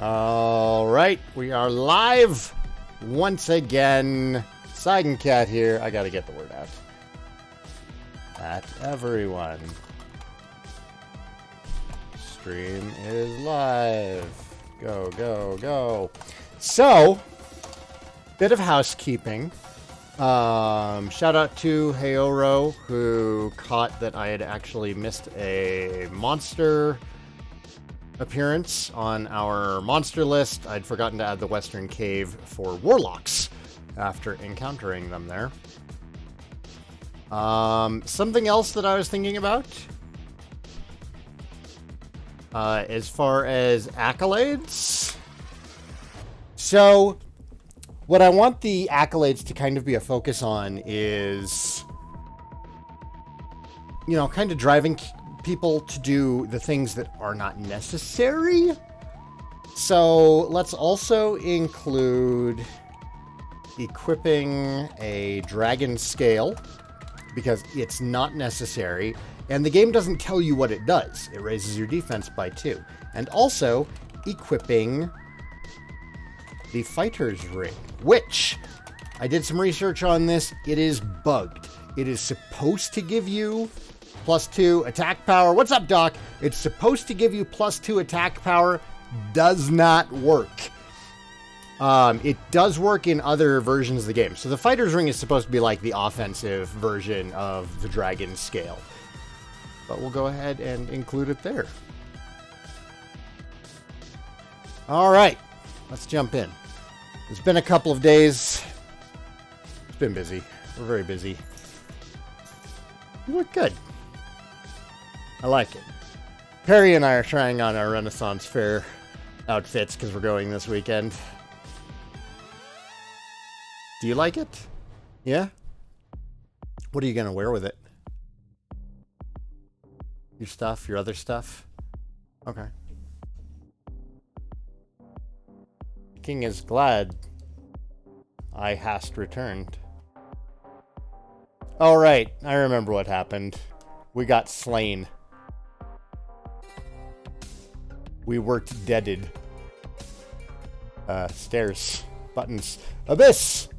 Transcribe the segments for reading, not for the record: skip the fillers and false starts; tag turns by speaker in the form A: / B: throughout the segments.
A: All right, we are live once again. Saigan Cat here. I gotta get the word out. At everyone. Stream is live. Go, go, go. So, bit of housekeeping. Shout out to Heoro, who caught that I had actually missed a monster appearance on our monster list. I'd forgotten to add the Western Cave for Warlocks after encountering them there. Something else that I was thinking about, as far as accolades. So, what I want the accolades to kind of be a focus on is, you know, kind of driving people to do the things that are not necessary. So let's also include equipping a dragon scale, because it's not necessary, and the game doesn't tell you what it does. It raises your defense by 2. And also equipping the fighter's ring, which I did some research on this. It is bugged. It is supposed to give you +2 attack power. What's up, Doc? It's supposed to give you +2 attack power. Does not work. It does work in other versions of the game. So the fighter's ring is supposed to be like the offensive version of the dragon scale. But we'll go ahead and include it there. All right, let's jump in. It's been a couple of days. It's been busy. We're very busy. You look good. I like it. Perry and I are trying on our Renaissance Fair outfits because we're going this weekend. Do you like it? Yeah? What are you going to wear with it? Your stuff? Your other stuff? Okay. King is glad I hast returned. All right, I remember what happened. We got slain. We worked deaded. Stairs, buttons, Abyss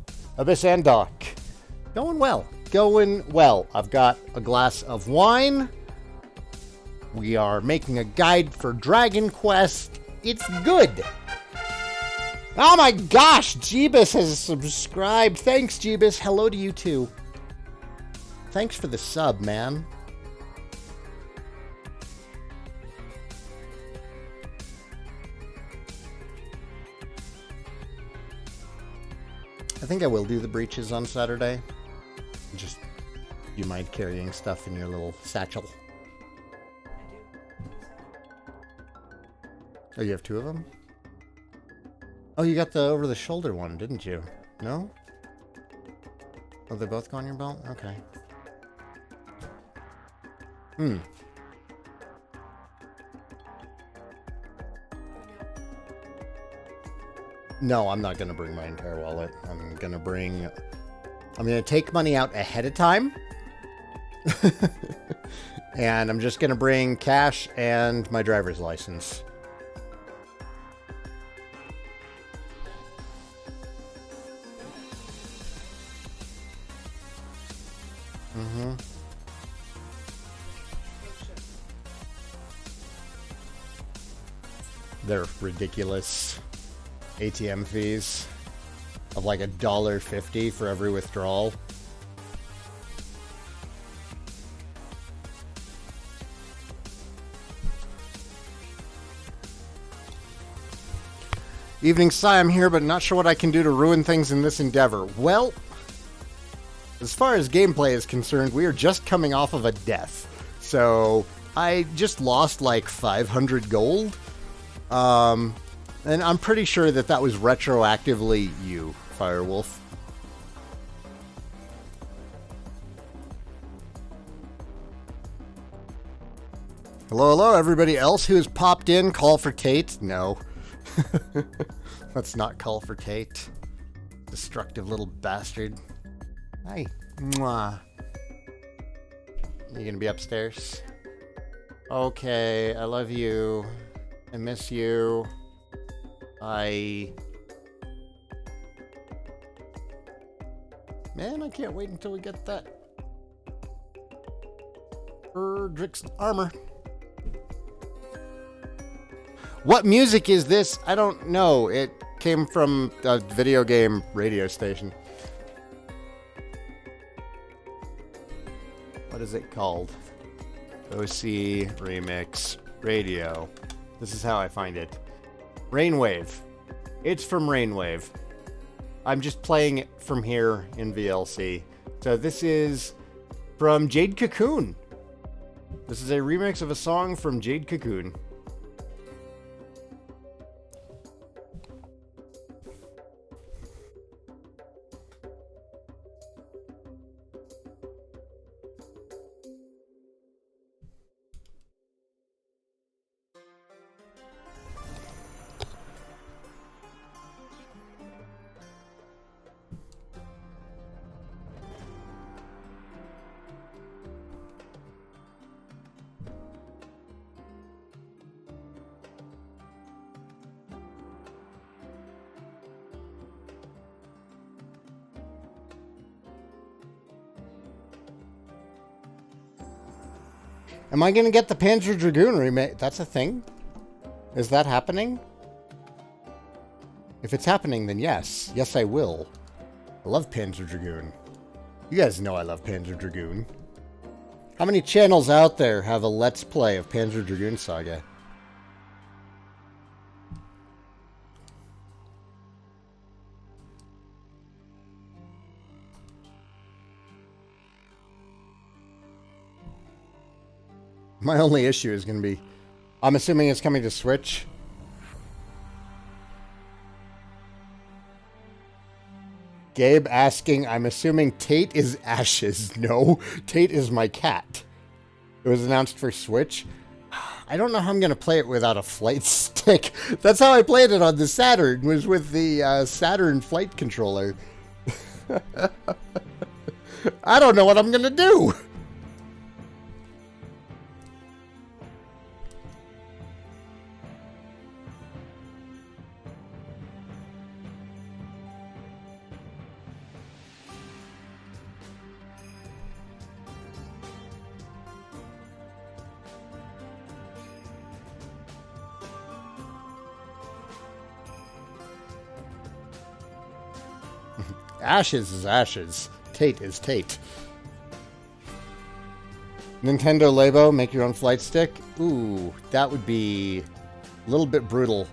A: and Doc. Going well. Going well. I've got a glass of wine. We are making a guide for Dragon Quest. It's good. Oh my gosh, Jeebus has subscribed. Thanks, Jeebus. Hello to you too. Thanks for the sub, man. I think I will do the breaches on Saturday. Just, you mind carrying stuff in your little satchel? Oh, you have 2 of them? Oh, you got the over-the-shoulder one, didn't you? No? Oh, they both go on your belt? Okay. No, I'm not going to bring my entire wallet. I'm going to take money out ahead of time. And I'm just going to bring cash and my driver's license. They're ridiculous. ATM fees of like $1.50 for every withdrawal. Evening, Sai, I'm here, but not sure what I can do to ruin things in this endeavor. Well, as far as gameplay is concerned, we are just coming off of a death. So I just lost like 500 gold. And I'm pretty sure that that was retroactively you, Firewolf. Hello, hello, everybody else who has popped in. Call for Tate? No. Let's not call for Tate. Destructive little bastard. Hi. Mwah. You gonna be upstairs? Okay, I love you. I miss you. Man, I can't wait until we get that Erdrick's armor. What music is this? I don't know. It came from a video game radio station. What is it called? OC Remix Radio. This is how I find it. Rainwave. It's from Rainwave. I'm just playing it from here in VLC. So this is from Jade Cocoon. This is a remix of a song from Jade Cocoon. Am I going to get the Panzer Dragoon remake? That's a thing? Is that happening? If it's happening, then yes. Yes, I will. I love Panzer Dragoon. You guys know I love Panzer Dragoon. How many channels out there have a Let's Play of Panzer Dragoon Saga? My only issue is going to be, I'm assuming it's coming to Switch. Gabe asking, I'm assuming Tate is Ashes. No, Tate is my cat. It was announced for Switch. I don't know how I'm going to play it without a flight stick. That's how I played it on the Saturn, was with the Saturn flight controller. I don't know what I'm going to do. Ashes is Ashes. Tate is Tate. Nintendo Labo, make your own flight stick? Ooh, that would be a little bit brutal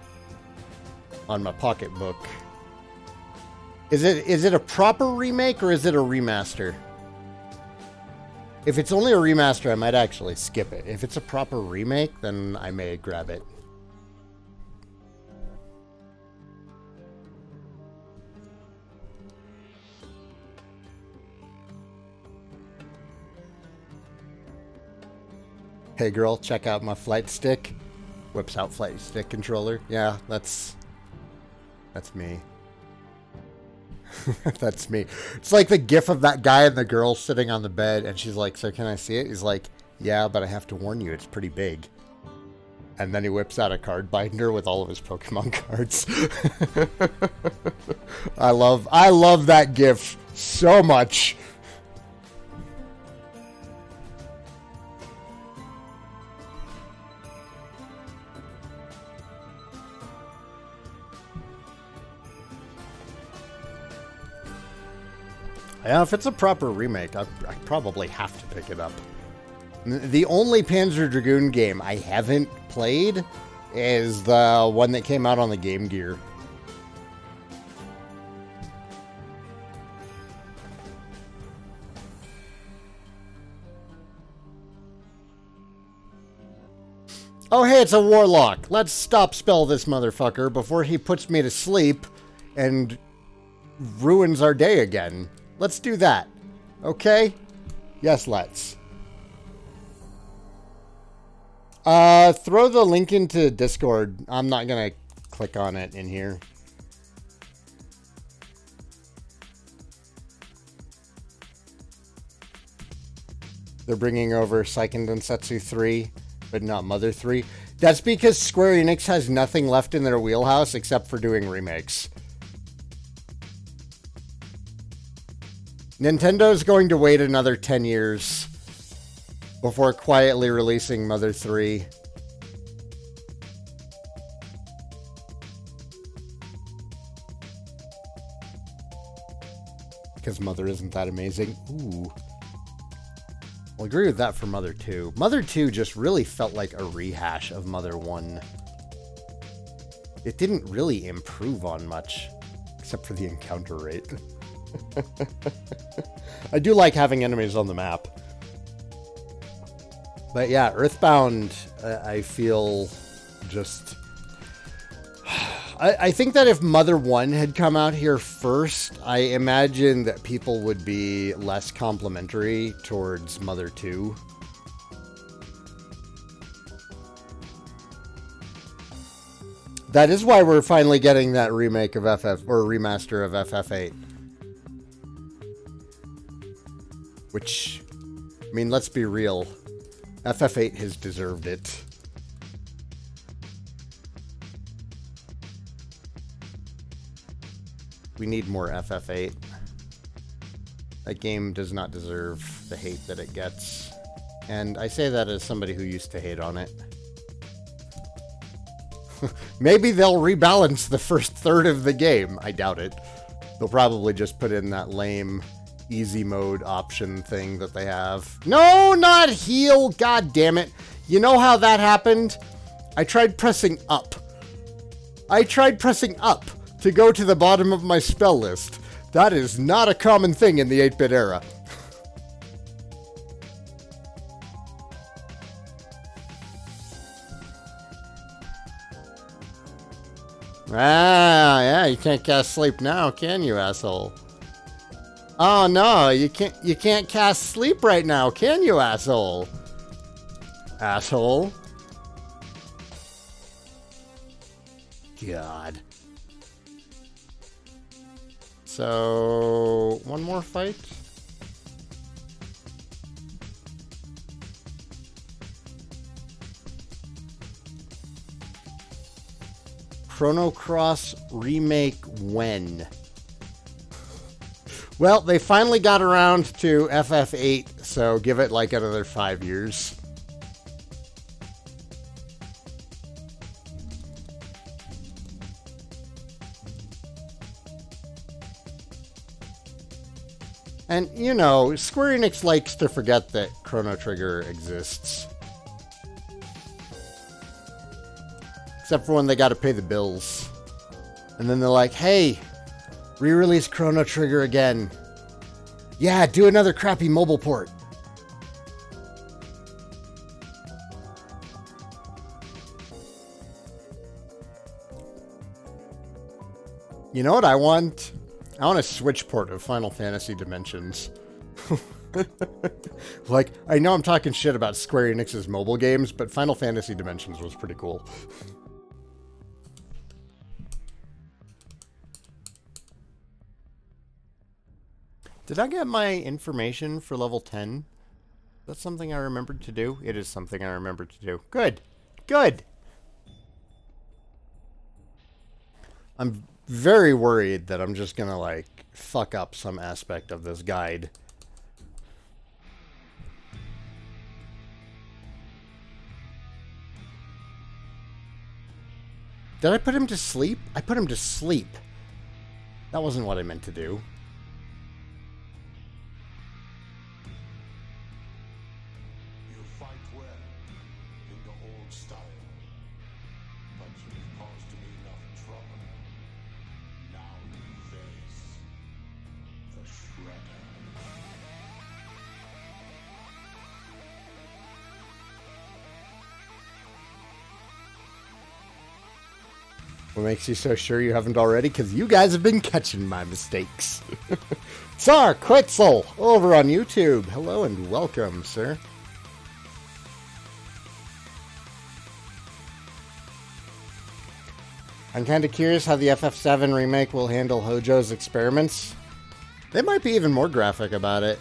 A: on my pocketbook. Is it a proper remake or is it a remaster? If it's only a remaster, I might actually skip it. If it's a proper remake, then I may grab it. Hey girl, check out my flight stick. Whips out flight stick controller. Yeah, that's me. That's me. It's like the gif of that guy and the girl sitting on the bed, and she's like, so can I see it? He's like, yeah, but I have to warn you, it's pretty big. And then he whips out a card binder with all of his Pokemon cards. I love that gif so much. Yeah, if it's a proper remake, I probably have to pick it up. The only Panzer Dragoon game I haven't played is the one that came out on the Game Gear. Oh, hey, it's a warlock. Let's stop spell this motherfucker before he puts me to sleep and ruins our day again. Let's do that. Okay? Yes, let's. Throw the link into Discord. I'm not gonna click on it in here. They're bringing over Saigan Densetsu 3, but not Mother 3. That's because Square Enix has nothing left in their wheelhouse except for doing remakes. Nintendo's going to wait another 10 years before quietly releasing Mother 3. Because Mother isn't that amazing. Ooh. I'll agree with that for Mother 2. Mother 2 just really felt like a rehash of Mother 1. It didn't really improve on much, except for the encounter rate. I do like having enemies on the map. But yeah, Earthbound, I feel just... I think that if Mother 1 had come out here first, I imagine that people would be less complimentary towards Mother 2. That is why we're finally getting that remake of or remaster of FF8. Which, I mean, let's be real. FF8 has deserved it. We need more FF8. That game does not deserve the hate that it gets. And I say that as somebody who used to hate on it. Maybe they'll rebalance the first third of the game. I doubt it. They'll probably just put in that lame easy mode option thing that they have. No, not heal! God damn it. You know how that happened? I tried pressing up. To go to the bottom of my spell list. That is not a common thing in the 8-bit era. Yeah, you can't cast sleep now, can you, asshole? Oh no, you can't cast sleep right now, can you, asshole? Asshole. God. So, one more fight? Chrono Cross remake when? Well, they finally got around to FF8, so give it like another 5 years. And, you know, Square Enix likes to forget that Chrono Trigger exists. Except for when they gotta pay the bills. And then they're like, hey, re-release Chrono Trigger again. Yeah, do another crappy mobile port. You know what I want? I want a Switch port of Final Fantasy Dimensions. Like, I know I'm talking shit about Square Enix's mobile games, but Final Fantasy Dimensions was pretty cool. Did I get my information for level 10? That's something I remembered to do? It is something I remembered to do. Good. Good. I'm very worried that I'm just gonna, like, fuck up some aspect of this guide. Did I put him to sleep? I put him to sleep. That wasn't what I meant to do.
B: You fight well in the old style, but you've caused me enough trouble. Now you face the Shredder.
A: What makes you so sure you haven't already? Because you guys have been catching my mistakes. Tsar Quetzal over on YouTube. Hello and welcome, sir. I'm kind of curious how the FF7 remake will handle Hojo's experiments. They might be even more graphic about it.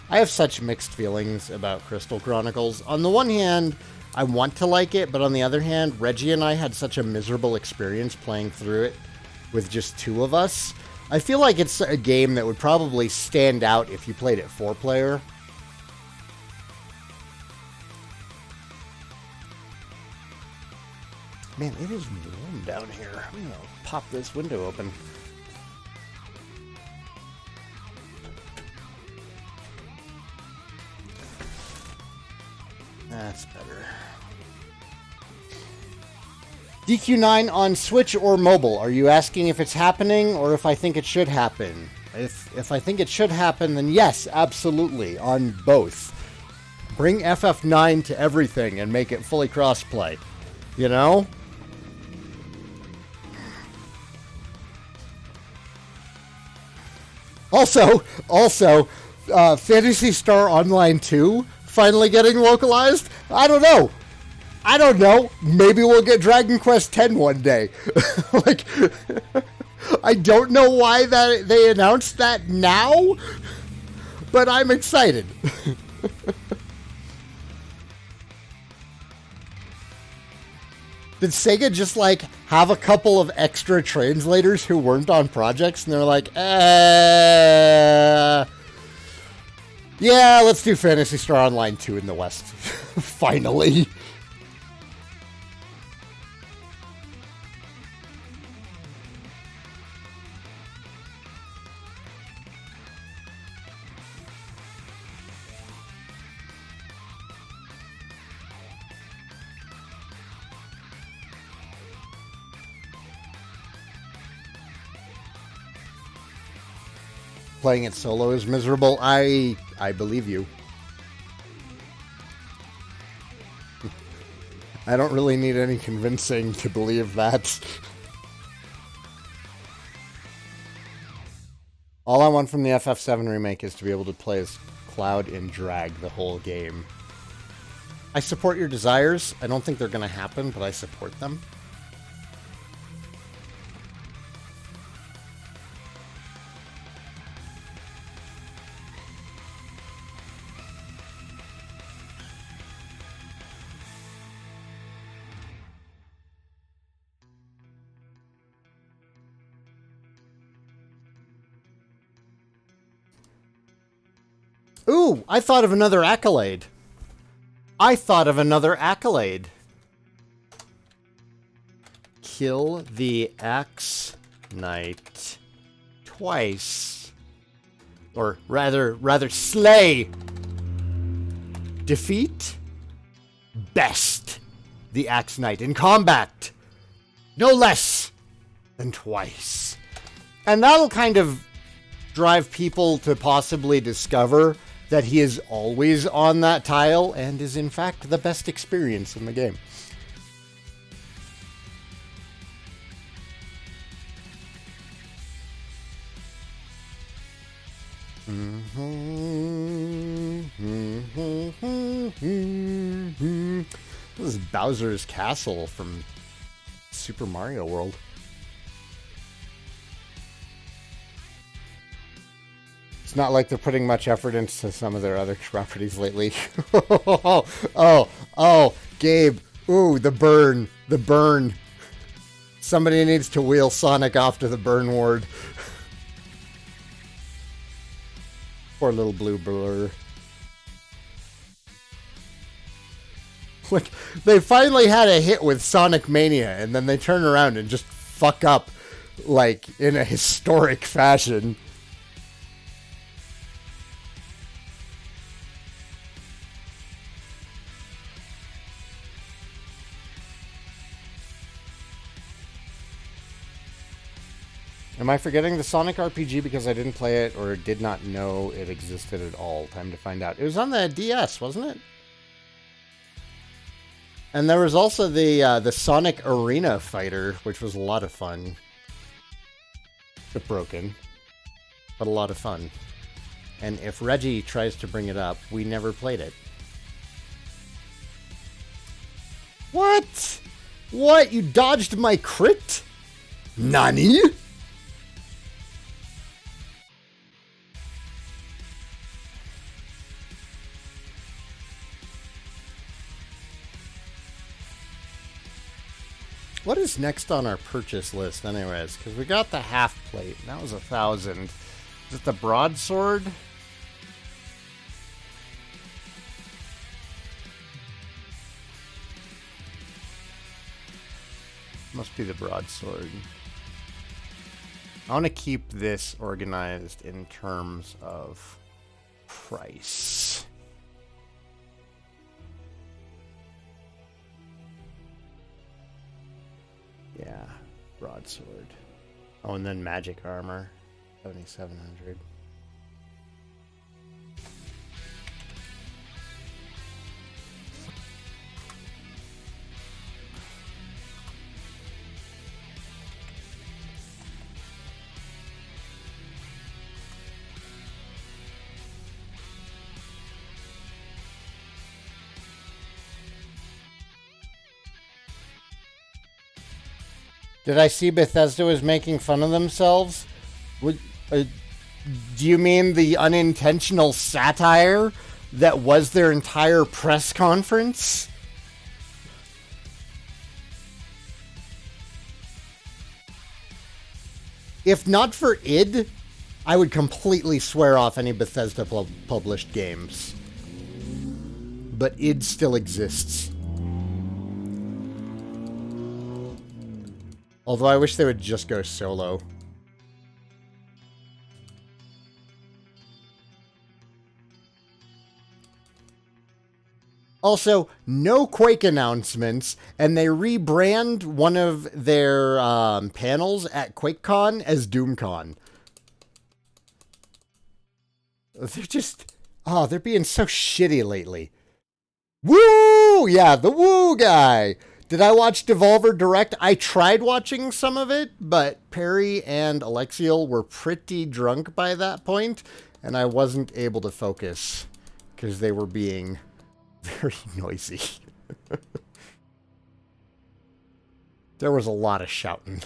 A: I have such mixed feelings about Crystal Chronicles. On the one hand, I want to like it, but on the other hand, Reggie and I had such a miserable experience playing through it with just 2 of us. I feel like it's a game that would probably stand out if you played it 4-player. Man, it is warm down here. I'm gonna pop this window open. That's better. DQ9 on Switch or mobile. Are you asking if it's happening or if I think it should happen? If I think it should happen, then yes, absolutely, on both. Bring FF9 to everything and make it fully crossplay. You know? Also, Phantasy Star Online 2 finally getting localized? I don't know. Maybe we'll get Dragon Quest X one day. Like, I don't know why that they announced that now, but I'm excited. Did Sega just, like, have a couple of extra translators who weren't on projects, and they're like, yeah, let's do Phantasy Star Online 2 in the West. Finally. Playing it solo is miserable. I believe you. I don't really need any convincing to believe that. All I want from the FF7 remake is to be able to play as Cloud and Drag the whole game. I support your desires. I don't think they're going to happen, but I support them. Ooh, I thought of another accolade. Kill the Axe Knight twice. Or rather slay. Defeat. Best the Axe Knight in combat. No less than twice. And that'll kind of drive people to possibly discover that he is always on that tile and is in fact the best experience in the game. This is Bowser's Castle from Super Mario World. It's not like they're putting much effort into some of their other properties lately. Oh, Gabe. Ooh, the burn. Somebody needs to wheel Sonic off to the burn ward. Poor little blue blur. Like, they finally had a hit with Sonic Mania, and then they turn around and just fuck up, like, in a historic fashion. Am I forgetting the Sonic RPG because I didn't play it or did not know it existed at all? Time to find out. It was on the DS, wasn't it? And there was also the Sonic Arena Fighter, which was a lot of fun. Bit broken, but a lot of fun. And if Reggie tries to bring it up, we never played it. What? What? You dodged my crit? Nani? What is next on our purchase list anyways? Because we got the half plate. That was 1,000. Is it the broadsword? Must be the broadsword. I want to keep this organized in terms of price. Yeah, broadsword. Oh, and then magic armor, 7,700. Did I see Bethesda was making fun of themselves? Do you mean the unintentional satire that was their entire press conference? If not for id, I would completely swear off any Bethesda published games. But id still exists. Although I wish they would just go solo. Also, no Quake announcements, and they rebrand one of their panels at QuakeCon as DoomCon. They're just... Oh, they're being so shitty lately. Woo! Yeah, the woo guy! Did I watch Devolver Direct? I tried watching some of it, but Perry and Alexiel were pretty drunk by that point, and I wasn't able to focus because they were being very noisy. There was a lot of shouting.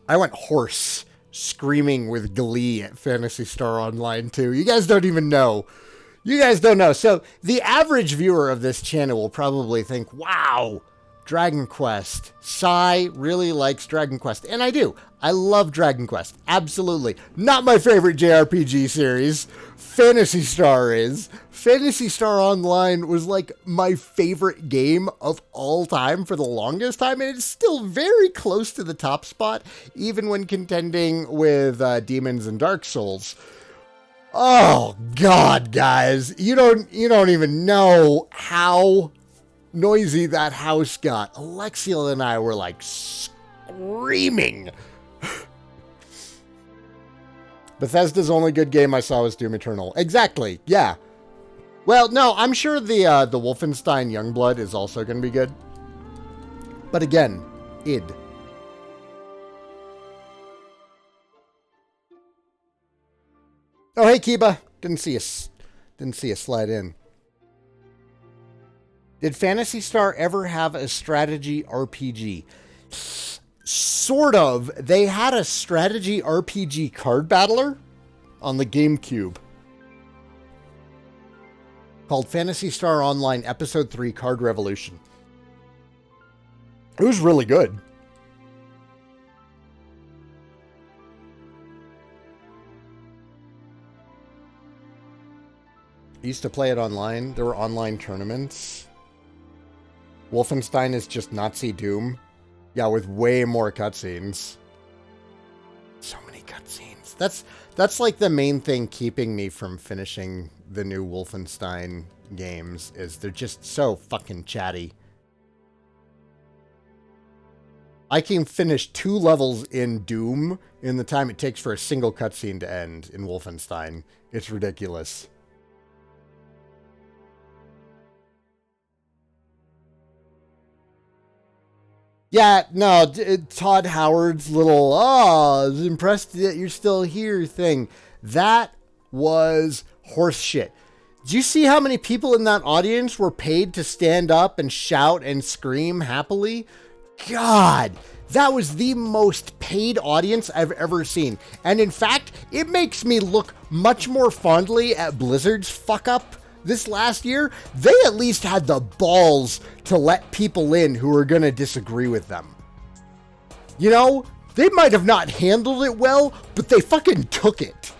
A: I went hoarse, screaming with glee at Phantasy Star Online 2. You guys don't even know. You guys don't know. So the average viewer of this channel will probably think, wow, Dragon Quest. Sai really likes Dragon Quest. And I do. I love Dragon Quest. Absolutely. Not my favorite JRPG series. Phantasy Star is. Phantasy Star Online was like my favorite game of all time for the longest time. And it's still very close to the top spot, even when contending with Demons and Dark Souls. Oh God, guys, you don't even know how noisy that house got. Alexiel and I were like screaming. Bethesda's only good game I saw was Doom Eternal. Exactly. Yeah. Well, no, I'm sure the Wolfenstein Youngblood is also going to be good. But again, id. Oh, hey, Kiba. Didn't see a slide in. Did Phantasy Star ever have a strategy RPG? Sort of. They had a strategy RPG card battler on the GameCube called Phantasy Star Online Episode 3 Card Revolution. It was really good. I used to play it online. There were online tournaments. Wolfenstein is just Nazi Doom. Yeah, with way more cutscenes. So many cutscenes. That's like the main thing keeping me from finishing the new Wolfenstein games, is they're just so fucking chatty. I can finish 2 levels in Doom in the time it takes for a single cutscene to end in Wolfenstein. It's ridiculous. Yeah, no, Todd Howard's little, I was impressed that you're still here thing. That was horse shit. Do you see how many people in that audience were paid to stand up and shout and scream happily? God, that was the most paid audience I've ever seen. And in fact, it makes me look much more fondly at Blizzard's fuck up this last year, they at least had the balls to let people in who were going to disagree with them. You know, they might have not handled it well, but they fucking took it.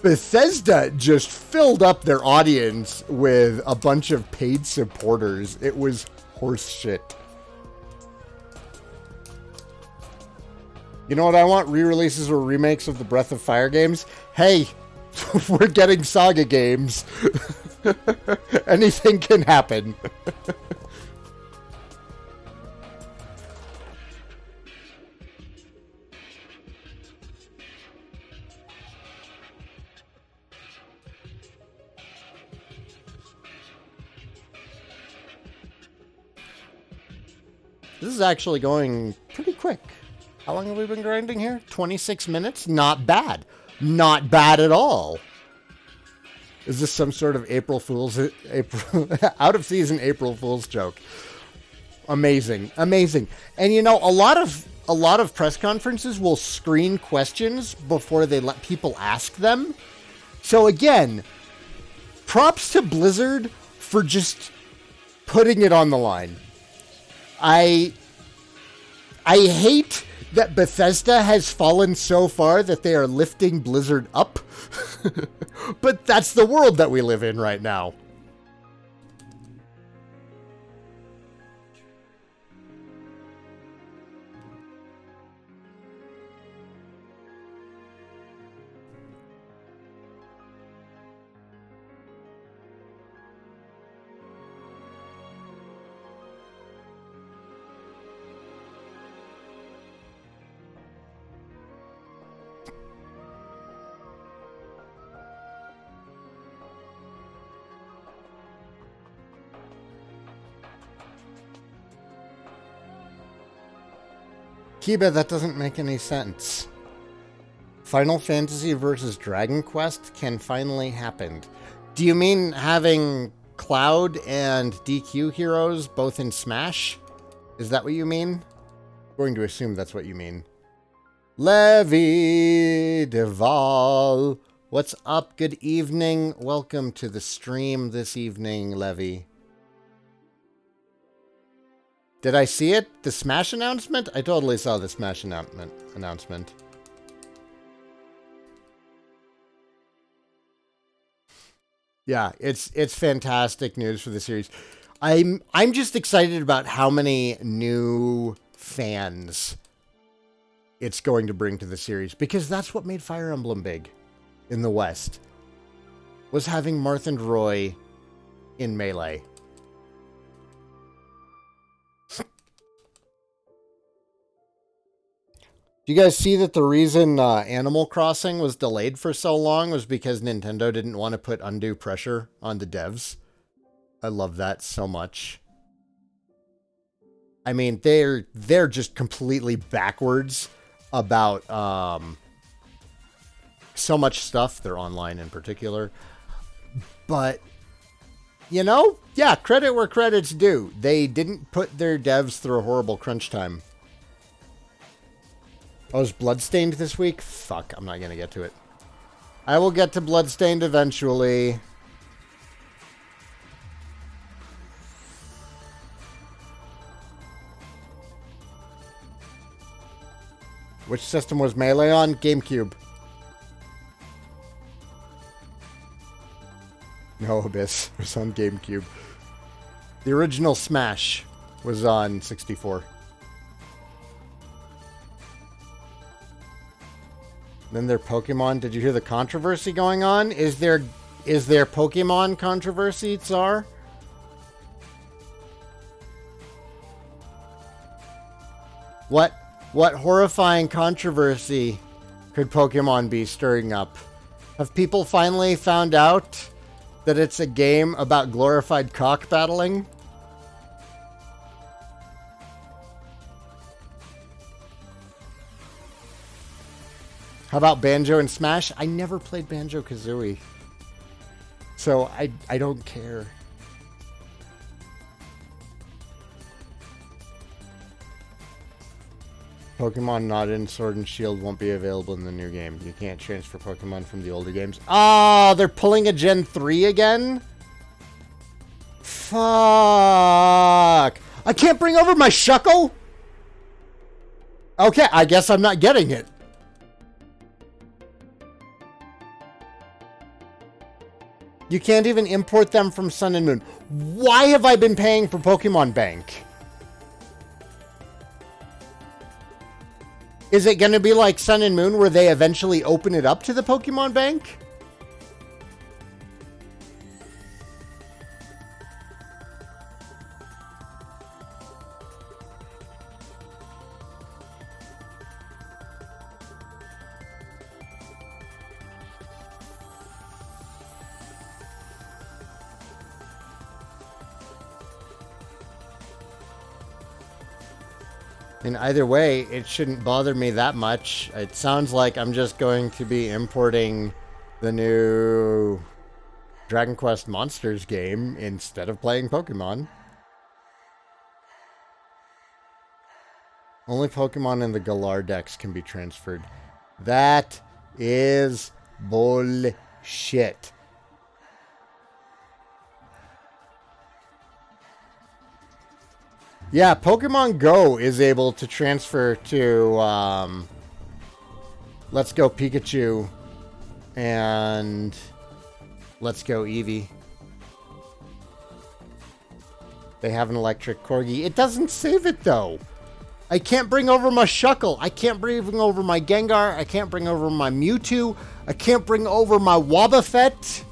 A: Bethesda just filled up their audience with a bunch of paid supporters. It was horse shit. You know what I want? Re-releases or remakes of the Breath of Fire games? Hey, we're getting Saga games. Anything can happen. This is actually going pretty quick. How long have we been grinding here? 26 minutes? Not bad. Not bad at all. Is this some sort of April out of season April Fool's joke? Amazing. Amazing. And you know, a lot of press conferences will screen questions before they let people ask them. So again, props to Blizzard for just putting it on the line. I hate that Bethesda has fallen so far that they are lifting Blizzard up. But that's the world that we live in right now. Kiba, that doesn't make any sense. Final Fantasy versus Dragon Quest can finally happen. Do you mean having Cloud and DQ heroes both in Smash? Is that what you mean? I'm going to assume that's what you mean. Levi Deval. What's up? Good evening. Welcome to the stream this evening, Levi. Did I see it? The Smash announcement? I totally saw the Smash announcement. Yeah, it's fantastic news for the series. I'm just excited about how many new fans it's going to bring to the series, because that's what made Fire Emblem big in the West, was having Marth and Roy in Melee. Do you guys see that the reason Animal Crossing was delayed for so long was because Nintendo didn't want to put undue pressure on the devs? I love that so much. I mean, they're just completely backwards about so much stuff. They're online in particular. But, you know, yeah, credit where credit's due. They didn't put their devs through a horrible crunch time. Oh, is Bloodstained this week? Fuck, I'm not going to get to it. I will get to Bloodstained eventually. Which system was Melee on? GameCube. No, Abyss was on GameCube. The original Smash was on 64. Then their Pokemon. Did you hear the controversy going on? Is there Pokemon controversy, Tsar? What horrifying controversy could Pokemon be stirring up? Have people finally found out that it's a game about glorified cock battling? How about Banjo and Smash? I never played Banjo-Kazooie, so I don't care. Pokemon not in Sword and Shield won't be available in the new game. You can't transfer Pokemon from the older games. Oh, they're pulling a Gen 3 again? Fuck. I can't bring over my Shuckle? Okay, I guess I'm not getting it. You can't even import them from Sun and Moon. Why have I been paying for Pokemon Bank? Is it going to be like Sun and Moon where they eventually open it up to the Pokemon Bank? In either way, it shouldn't bother me that much. It sounds like I'm just going to be importing the new Dragon Quest Monsters game instead of playing Pokemon. Only Pokemon in the Galar Dex can be transferred. That is bullshit. Yeah, Pokemon Go is able to transfer to Let's Go Pikachu and Let's Go Eevee. They have an electric corgi. It doesn't save it though. I can't bring over my Shuckle. I can't bring over my Gengar. I can't bring over my Mewtwo. I can't bring over my Wobbuffet.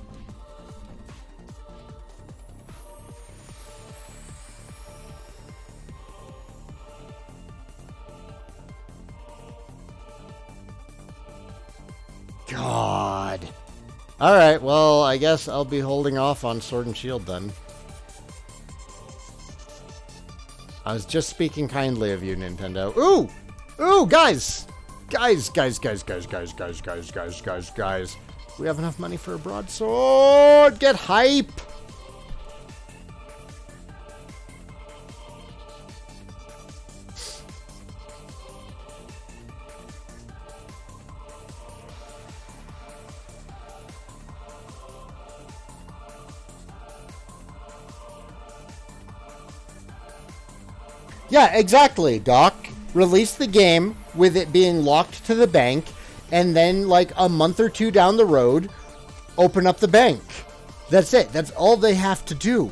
A: God. Alright, well, I guess I'll be holding off on Sword and Shield then. I was just speaking kindly of you, Nintendo. Ooh! Ooh, guys! Guys. We have enough money for a broadsword! Get hype! Yeah, exactly, Doc. Release the game with it being locked to the bank, and then, like, a month or two down the road, open up the bank. That's it. That's all they have to do.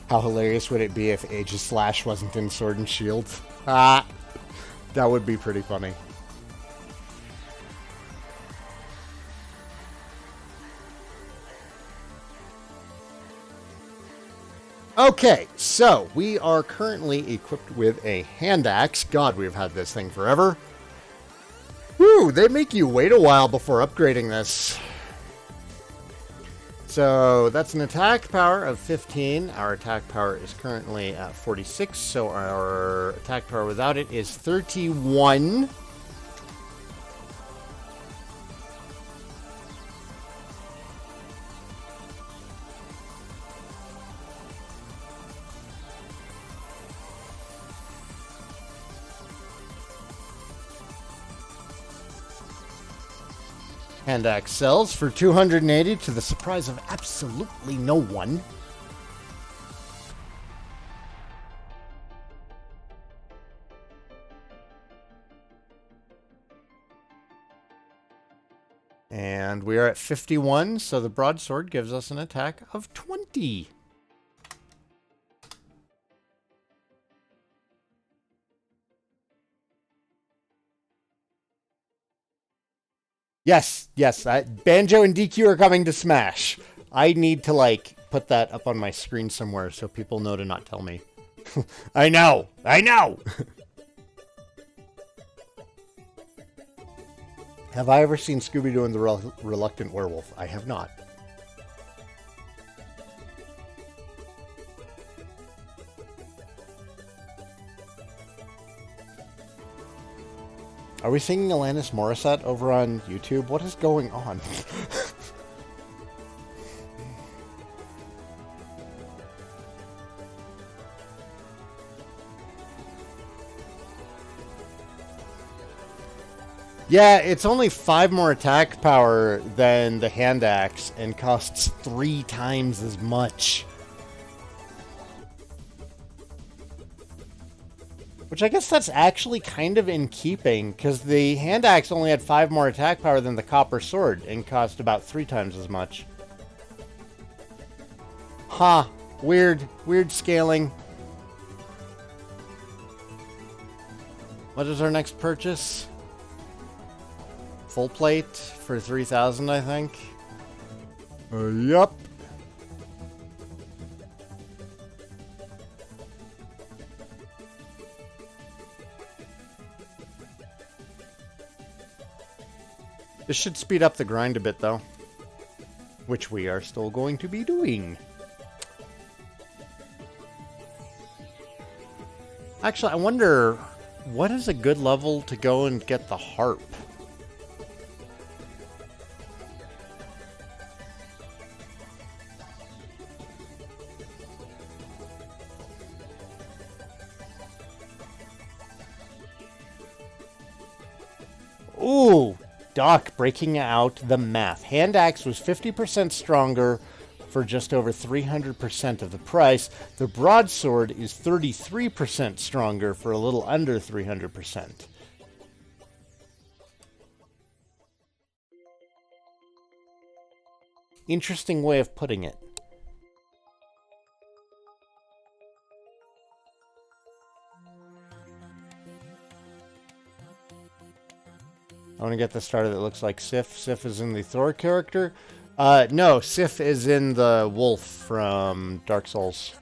A: How hilarious would it be if Aegislash wasn't in Sword and Shield? Ah, that would be pretty funny. Okay, so we are currently equipped with a hand axe. God, we've had this thing forever. Whew, they make you wait a while before upgrading this. So that's an attack power of 15. Our attack power is currently at 46, so our attack power without it is 31. Hand axe sells for 280 to the surprise of absolutely no one. And we are at 51, so the broadsword gives us an attack of 20. Yes, Banjo and DQ are coming to Smash. I need to, like, put that up on my screen somewhere so people know to not tell me. I know! Have I ever seen Scooby-Doo and the Reluctant Werewolf? I have not. Are we singing Alanis Morissette over on YouTube? What is going on? Yeah, it's only 5 more attack power than the hand axe and costs 3 times as much. Which I guess that's actually kind of in keeping, because the hand axe only had 5 more attack power than the copper sword and cost about 3 times as much. Huh. Weird. Weird scaling. What is our next purchase? Full plate for 3,000, I think. Yup. This should speed up the grind a bit, though. Which we are still going to be doing. Actually, I wonder, what is a good level to go and get the harp? Ooh, Doc breaking out the math. Hand axe was 50% stronger for just over 300% of the price. The broadsword is 33% stronger for a little under 300%. Interesting way of putting it. I want to get the starter that looks like Sif. Sif is in the Thor character. No, Sif is in the wolf from Dark Souls.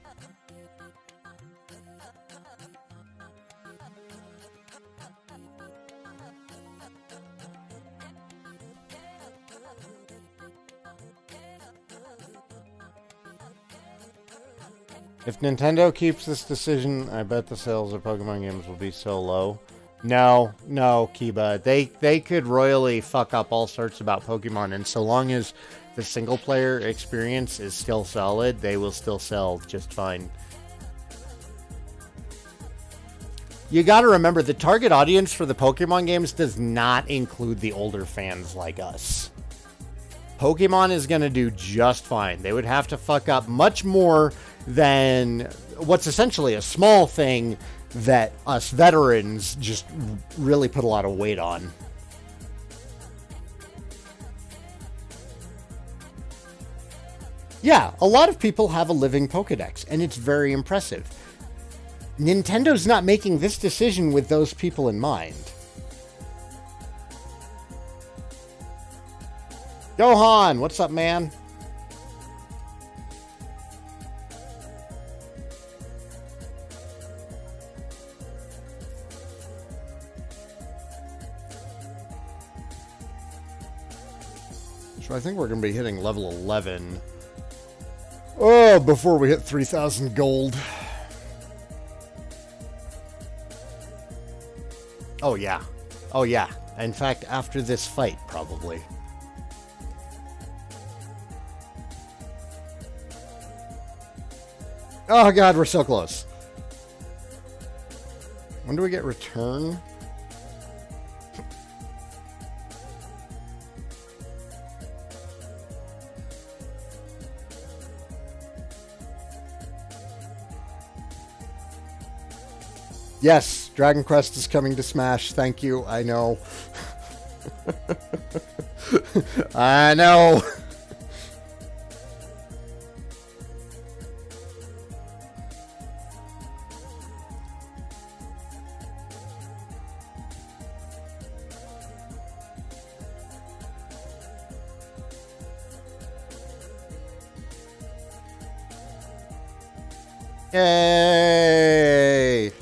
A: If Nintendo keeps this decision, I bet the sales of Pokemon games will be so low. No, Kiba. They could royally fuck up all sorts about Pokemon, and so long as the single-player experience is still solid, they will still sell just fine. You gotta remember, the target audience for the Pokemon games does not include the older fans like us. Pokemon is gonna do just fine. They would have to fuck up much more than what's essentially a small thing that us veterans just really put a lot of weight on. Yeah, a lot of people have a living Pokedex, and it's very impressive. Nintendo's not making this decision with those people in mind. Johan, what's up, man? So I think we're going to be hitting level 11. Oh, before we hit 3,000 gold. Oh, yeah. Oh, yeah. In fact, after this fight, probably. Oh, God, we're so close. When do we get return? Yes, Dragon Quest is coming to Smash. Thank you. I know. I know. Yay!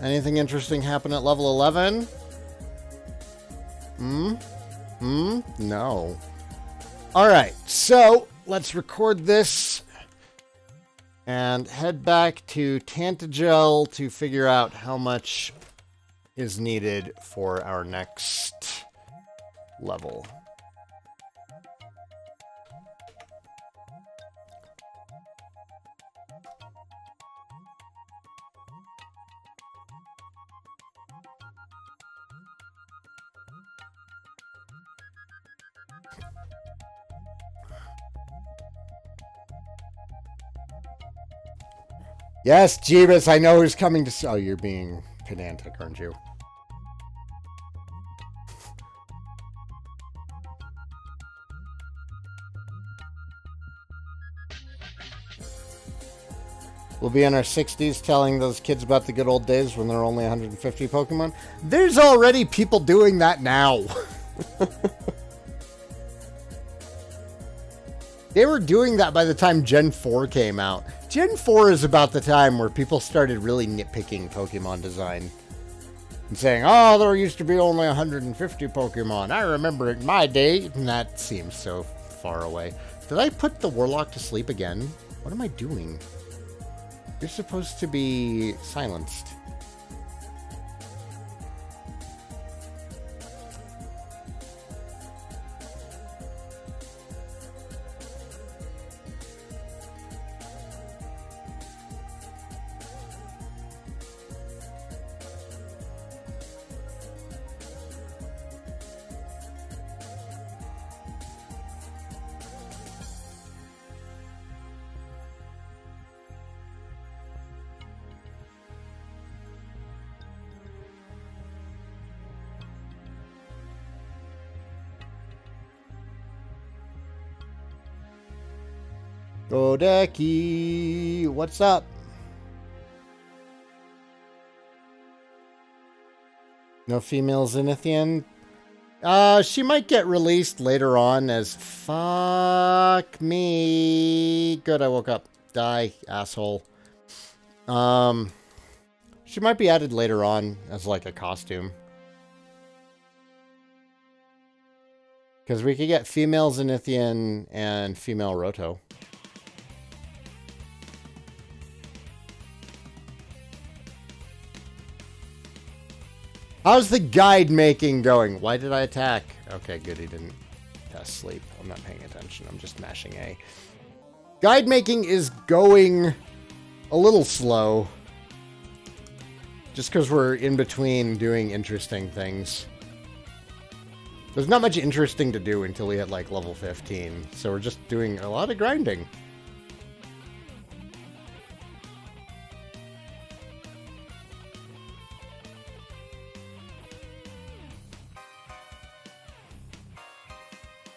A: Anything interesting happen at level 11? No. Alright, so let's record this and head back to Tantagel to figure out how much is needed for our next level. Yes, Jeebus, I know who's coming to... Oh, you're being pedantic, aren't you? We'll be in our 60s telling those kids about the good old days when there were only 150 Pokemon. There's already people doing that now. They were doing that by the time Gen 4 came out. Gen 4 is about the time where people started really nitpicking Pokemon design. And saying, oh, there used to be only 150 Pokemon. I remember it in my day. And that seems so far away. Did I put the Warlock to sleep again? What am I doing? You're supposed to be silenced. Godeki, what's up? No female Zenithian? She might get released later on as fuck me. Good, I woke up. Die, asshole. She might be added later on as like a costume. Because we could get female Zenithian and female Roto. How's the guide making going? Why did I attack? Okay, good, he didn't test sleep. I'm not paying attention. I'm just mashing A. Guide making is going a little slow. Just because we're in between doing interesting things. There's not much interesting to do until we hit like level 15. So we're just doing a lot of grinding.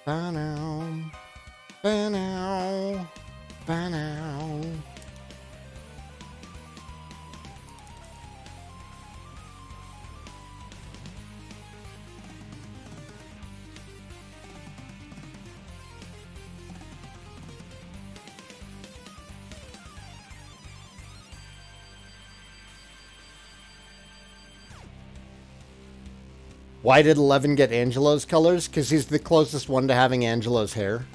A: Ba-now, ba-now, ba-now. Why did 11 get Angelo's colors? Because he's the closest one to having Angelo's hair.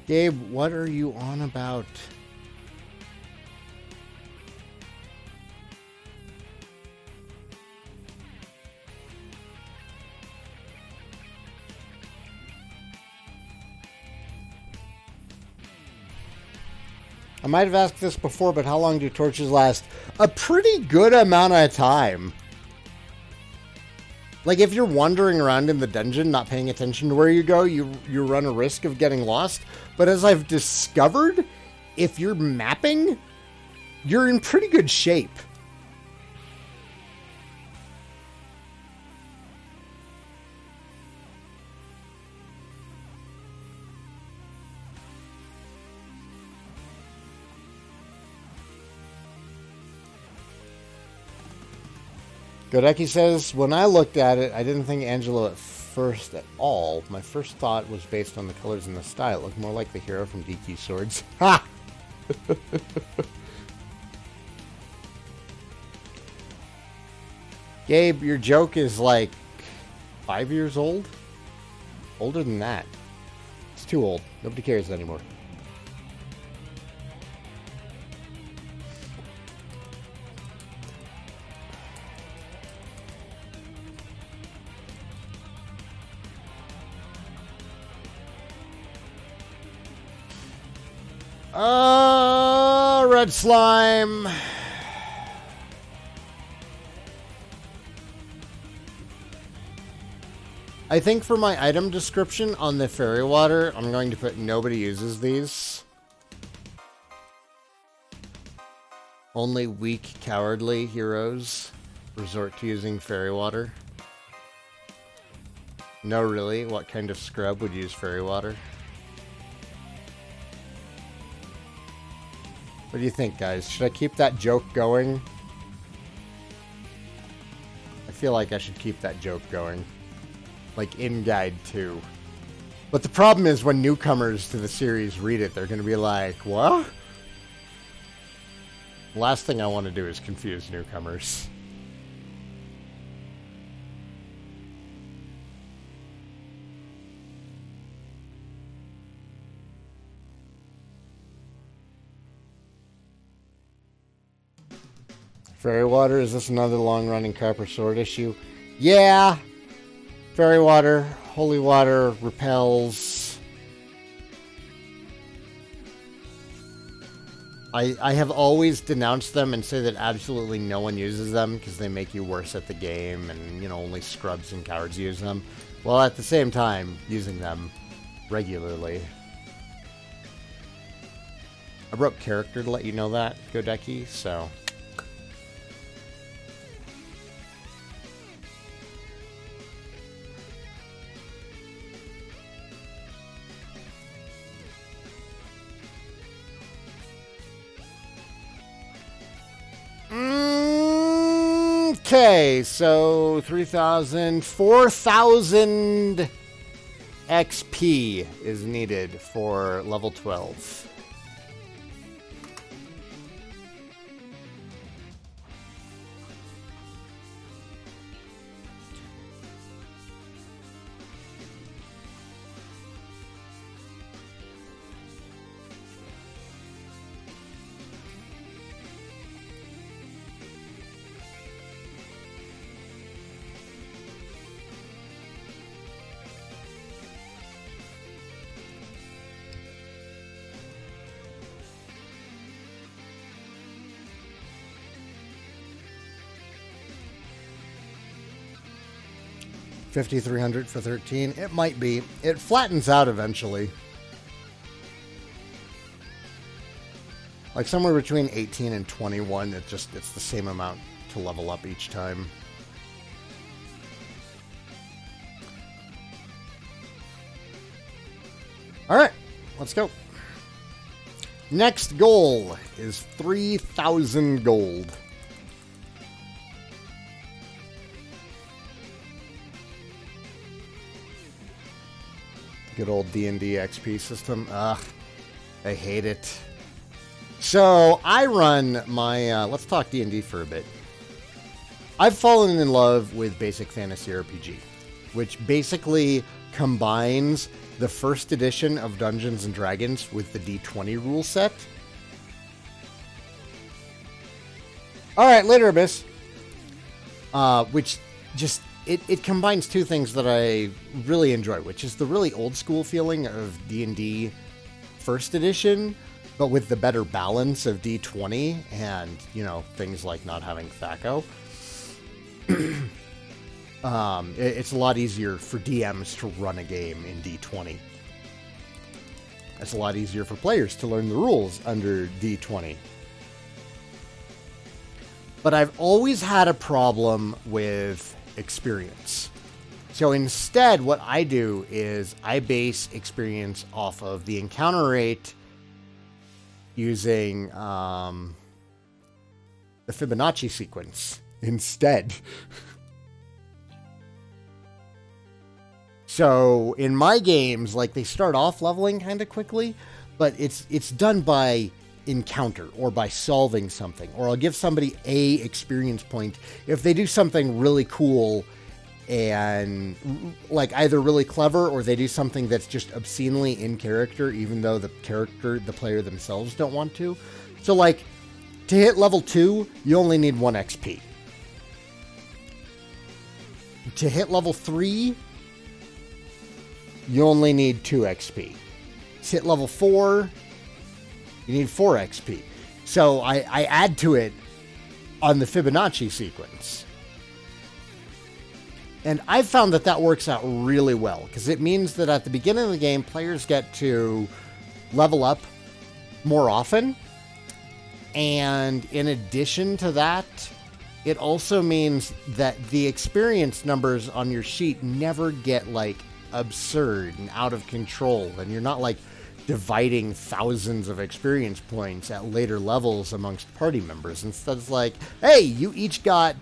A: Gabe, what are you on about? I might have asked this before, but how long do torches last? A pretty good amount of time. Like, if you're wandering around in the dungeon, not paying attention to where you go, you run a risk of getting lost. But as I've discovered, if you're mapping, you're in pretty good shape. Godeki says, when I looked at it, I didn't think Angelo at first at all. My first thought was based on the colors and the style. It looked more like the hero from DQ Swords. Ha! Gabe, your joke is like 5 years old? Older than that. It's too old. Nobody cares anymore. Red slime. I think for my item description on the fairy water, I'm going to put nobody uses these. Only weak, cowardly heroes resort to using fairy water. No, really? What kind of scrub would use fairy water? What do you think, guys? Should I keep that joke going? I feel like I should keep that joke going. Like in Guide 2. But the problem is when newcomers to the series read it, they're going to be like, what? Last thing I want to do is confuse newcomers. Fairy water, is this another long-running Copper Sword issue? Yeah! Fairy water, holy water, repels. I have always denounced them and say that absolutely no one uses them because they make you worse at the game and, you know, only scrubs and cowards use them. While at the same time, using them regularly. I wrote character to let you know that, Godeki, so... Okay, so 4,000 XP is needed for level 12. $5,300 for 13. It might be. It flattens out eventually. Like somewhere between 18 and 21, it's the same amount to level up each time. All right, let's go. Next goal is 3,000 gold. Good old D&D XP system. Ugh, I hate it. So I run my, let's talk D&D for a bit. I've fallen in love with Basic Fantasy RPG, which basically combines the first edition of Dungeons and Dragons with the D20 rule set. All right, later, Abyss. Which just... It combines two things that I really enjoy, which is the really old school feeling of D&D first edition, but with the better balance of D20 and, you know, things like not having THAC0. It's a lot easier for DMs to run a game in D20. It's a lot easier for players to learn the rules under D20. But I've always had a problem with experience. So instead, what I do is I base experience off of the encounter rate using the Fibonacci sequence instead. So in my games, like, they start off leveling kind of quickly, but it's done by encounter or by solving something, or I'll give somebody a experience point if they do something really cool and like either really clever, or they do something that's just obscenely in character even though the player themselves don't want to. So like to hit level 2 you only need 1 XP. To hit level 3 you only need 2 XP. To hit level 4 you need 4 XP. So I add to it on the Fibonacci sequence. And I've found that that works out really well, because it means that at the beginning of the game, players get to level up more often. And in addition to that, it also means that the experience numbers on your sheet never get like absurd and out of control. And you're not like dividing thousands of experience points at later levels amongst party members. Instead, it's like, hey, you each got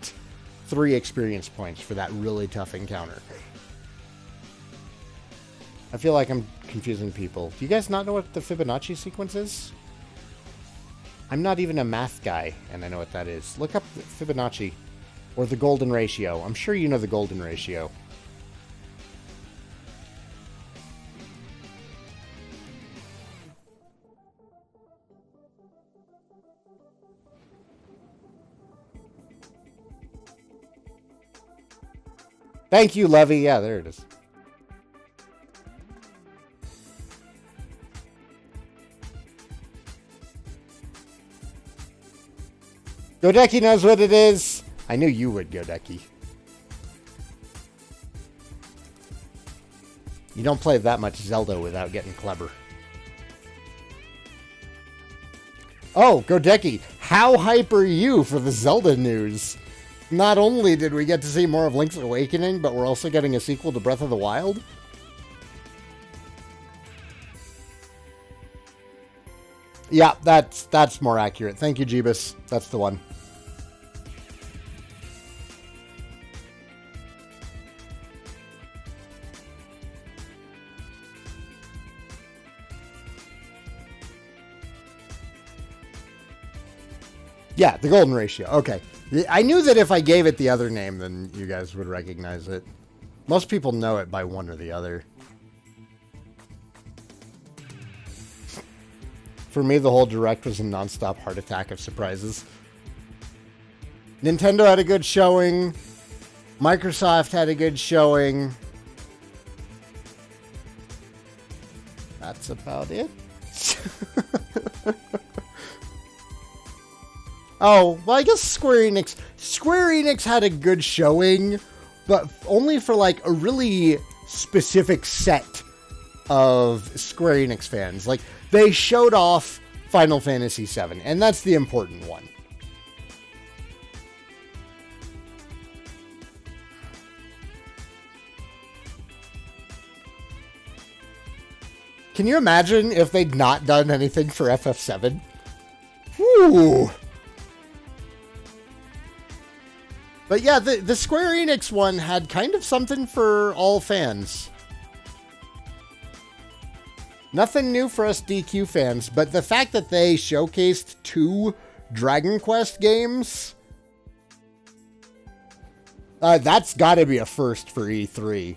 A: 3 experience points for that really tough encounter. I feel like I'm confusing people. Do you guys not know what the Fibonacci sequence is? I'm not even a math guy, and I know what that is. Look up Fibonacci, or the golden ratio. I'm sure you know the golden ratio. Thank you, Levy. Yeah, there it is. Godeki knows what it is. I knew you would, Godeki. You don't play that much Zelda without getting clever. Oh, Godeki, how hype are you for the Zelda news? Not only did we get to see more of Link's Awakening, but we're also getting a sequel to Breath of the Wild? Yeah, that's more accurate. Thank you, Jeebus. That's the one. Yeah, the golden ratio. Okay. I knew that if I gave it the other name, then you guys would recognize it. Most people know it by one or the other. For me, the whole Direct was a nonstop heart attack of surprises. Nintendo had a good showing. Microsoft had a good showing. That's about it. Oh, well, I guess Square Enix had a good showing, but only for like a really specific set of Square Enix fans. Like, they showed off Final Fantasy VII, and that's the important one. Can you imagine if they'd not done anything for FF7? Whew. But yeah, the Square Enix one had kind of something for all fans. Nothing new for us DQ fans, but the fact that they showcased 2 Dragon Quest games, that's got to be a first for E3.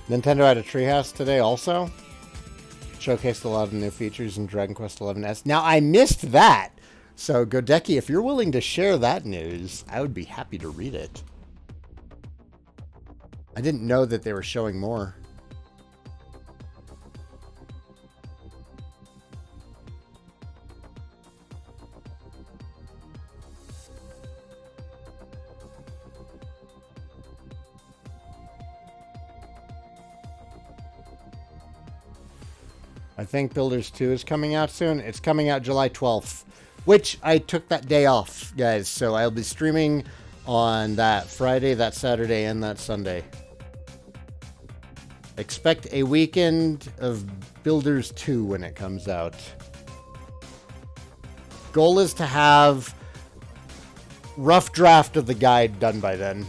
A: Nintendo had a treehouse today also. Showcased a lot of new features in Dragon Quest XI's. Now, I missed that. So, Godeki, if you're willing to share that news, I would be happy to read it. I didn't know that they were showing more. I think Builders 2 is coming out soon. It's coming out July 12th, which I took that day off, guys. So I'll be streaming on that Friday, that Saturday, and that Sunday. Expect a weekend of Builders 2 when it comes out. Goal is to have rough draft of the guide done by then.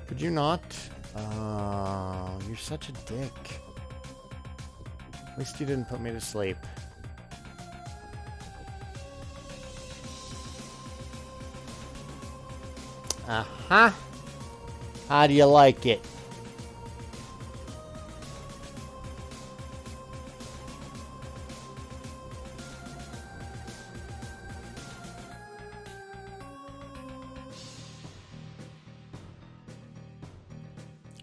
A: Could you not? You're such a dick. At least you didn't put me to sleep. Uh-huh. How do you like it?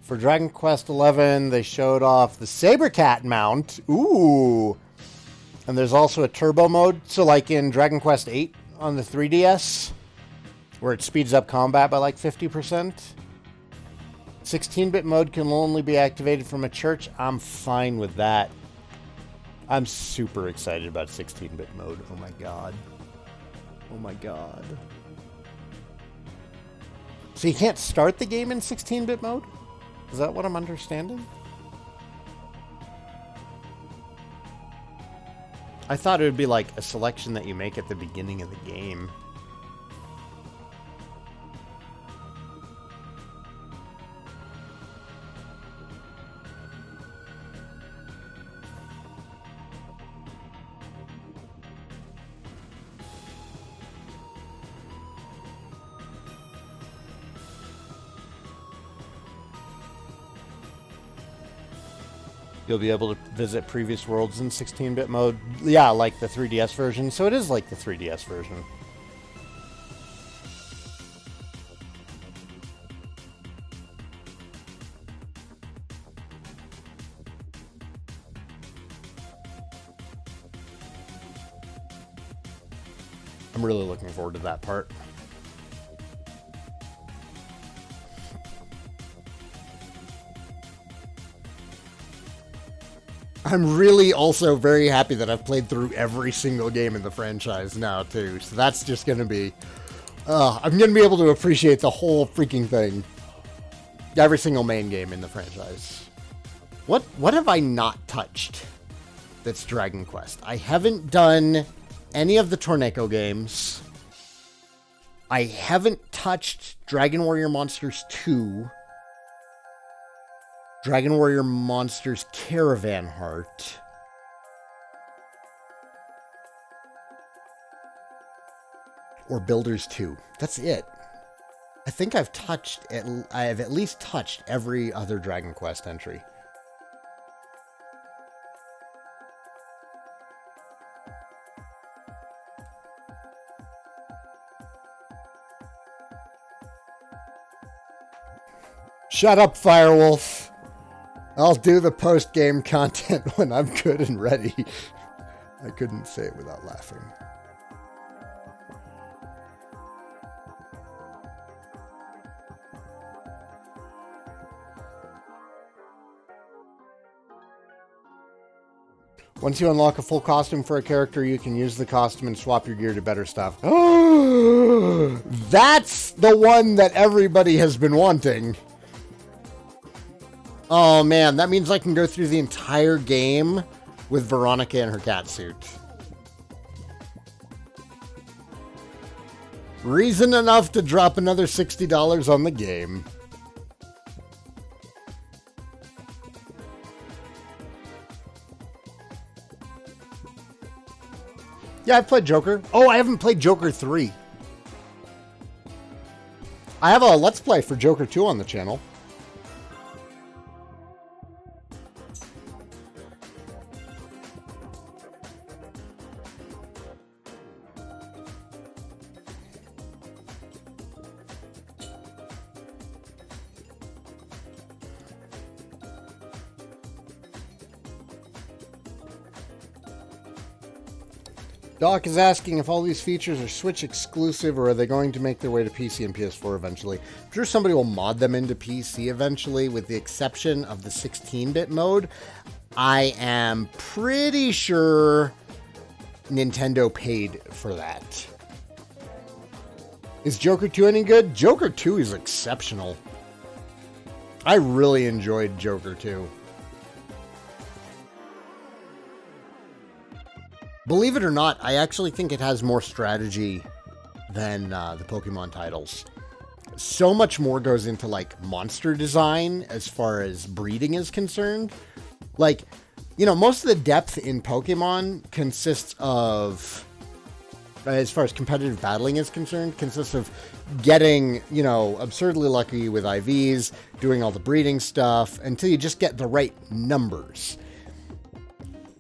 A: For Dragon Quest XI, they showed off the Sabercat mount. Ooh. And there's also a turbo mode. So like in Dragon Quest VIII on the 3DS, where it speeds up combat by like 50%. 16-bit mode can only be activated from a church. I'm fine with that. I'm super excited about 16-bit mode. Oh my god. Oh my god. So you can't start the game in 16-bit mode? Is that what I'm understanding? I thought it would be like a selection that you make at the beginning of the game. You'll be able to visit previous worlds in 16-bit mode. Yeah, like the 3DS version. So it is like the 3DS version. I'm really looking forward to that part. I'm really also very happy that I've played through every single game in the franchise now, too. So that's just going to be... I'm going to be able to appreciate the whole freaking thing. Every single main game in the franchise. What have I not touched that's Dragon Quest? I haven't done any of the Torneko games. I haven't touched Dragon Warrior Monsters 2. Dragon Warrior Monsters Caravan Heart. Or Builders 2. That's it. I think I've at least touched every other Dragon Quest entry. Shut up, Firewolf. I'll do the post-game content when I'm good and ready. I couldn't say it without laughing. Once you unlock a full costume for a character, you can use the costume and swap your gear to better stuff. That's the one that everybody has been wanting. Oh man, that means I can go through the entire game with Veronica in her catsuit. Reason enough to drop another $60 on the game. Yeah, I've played Joker. Oh, I haven't played Joker 3. I have a Let's Play for Joker 2 on the channel. Doc is asking if all these features are Switch exclusive or are they going to make their way to PC and PS4 eventually. I'm sure somebody will mod them into PC eventually, with the exception of the 16-bit mode. I am pretty sure Nintendo paid for that. Is Joker 2 any good? Joker 2 is exceptional. I really enjoyed Joker 2. Believe it or not, I actually think it has more strategy than the Pokemon titles. So much more goes into, like, monster design as far as breeding is concerned. Like, you know, most of the depth in Pokemon consists of, as far as competitive battling is concerned, consists of getting, you know, absurdly lucky with IVs, doing all the breeding stuff, until you just get the right numbers.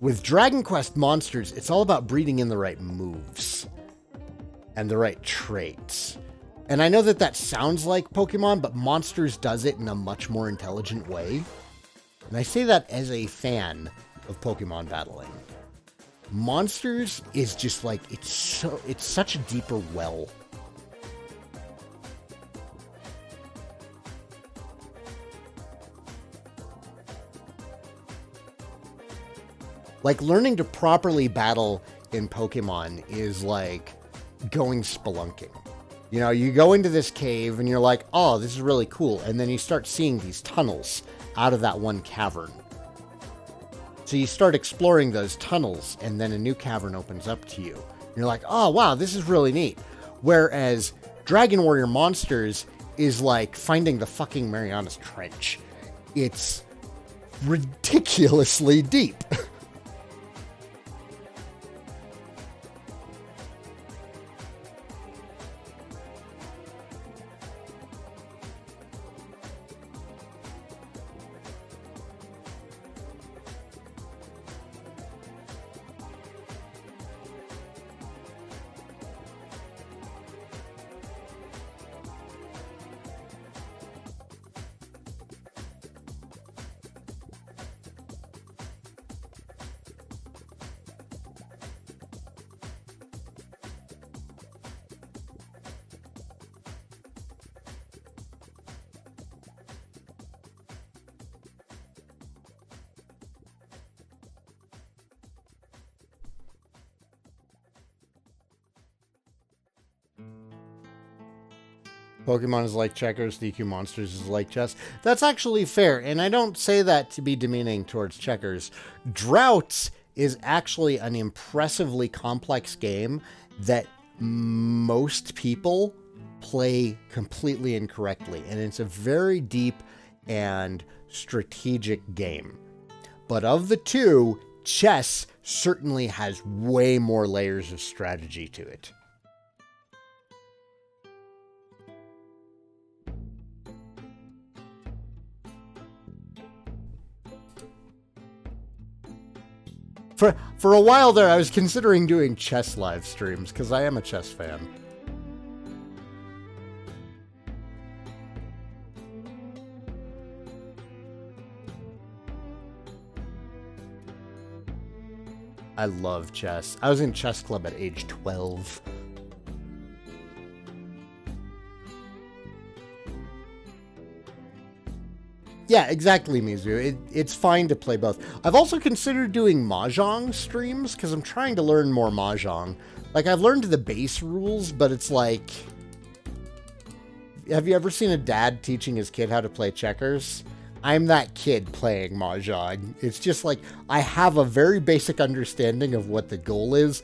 A: With Dragon Quest monsters, it's all about breeding in the right moves and the right traits. And I know that that sounds like Pokemon, but Monsters does it in a much more intelligent way. And I say that as a fan of Pokemon battling. Monsters is just like, it's such a deeper well. Like, learning to properly battle in Pokemon is like going spelunking. You know, you go into this cave and you're like, oh, this is really cool. And then you start seeing these tunnels out of that one cavern. So you start exploring those tunnels and then a new cavern opens up to you. And you're like, oh, wow, this is really neat. Whereas Dragon Warrior Monsters is like finding the fucking Marianas Trench. It's ridiculously deep. Pokemon is like checkers, DQ Monsters is like chess. That's actually fair, and I don't say that to be demeaning towards checkers. Droughts is actually an impressively complex game that most people play completely incorrectly, and it's a very deep and strategic game. But of the two, chess certainly has way more layers of strategy to it. For a while there, I was considering doing chess live streams, because I am a chess fan. I love chess. I was in chess club at age 12. Yeah, exactly, Mizu. It's fine to play both. I've also considered doing Mahjong streams, because I'm trying to learn more Mahjong. Like, I've learned the base rules, but it's like... Have you ever seen a dad teaching his kid how to play checkers? I'm that kid playing Mahjong. It's just like, I have a very basic understanding of what the goal is.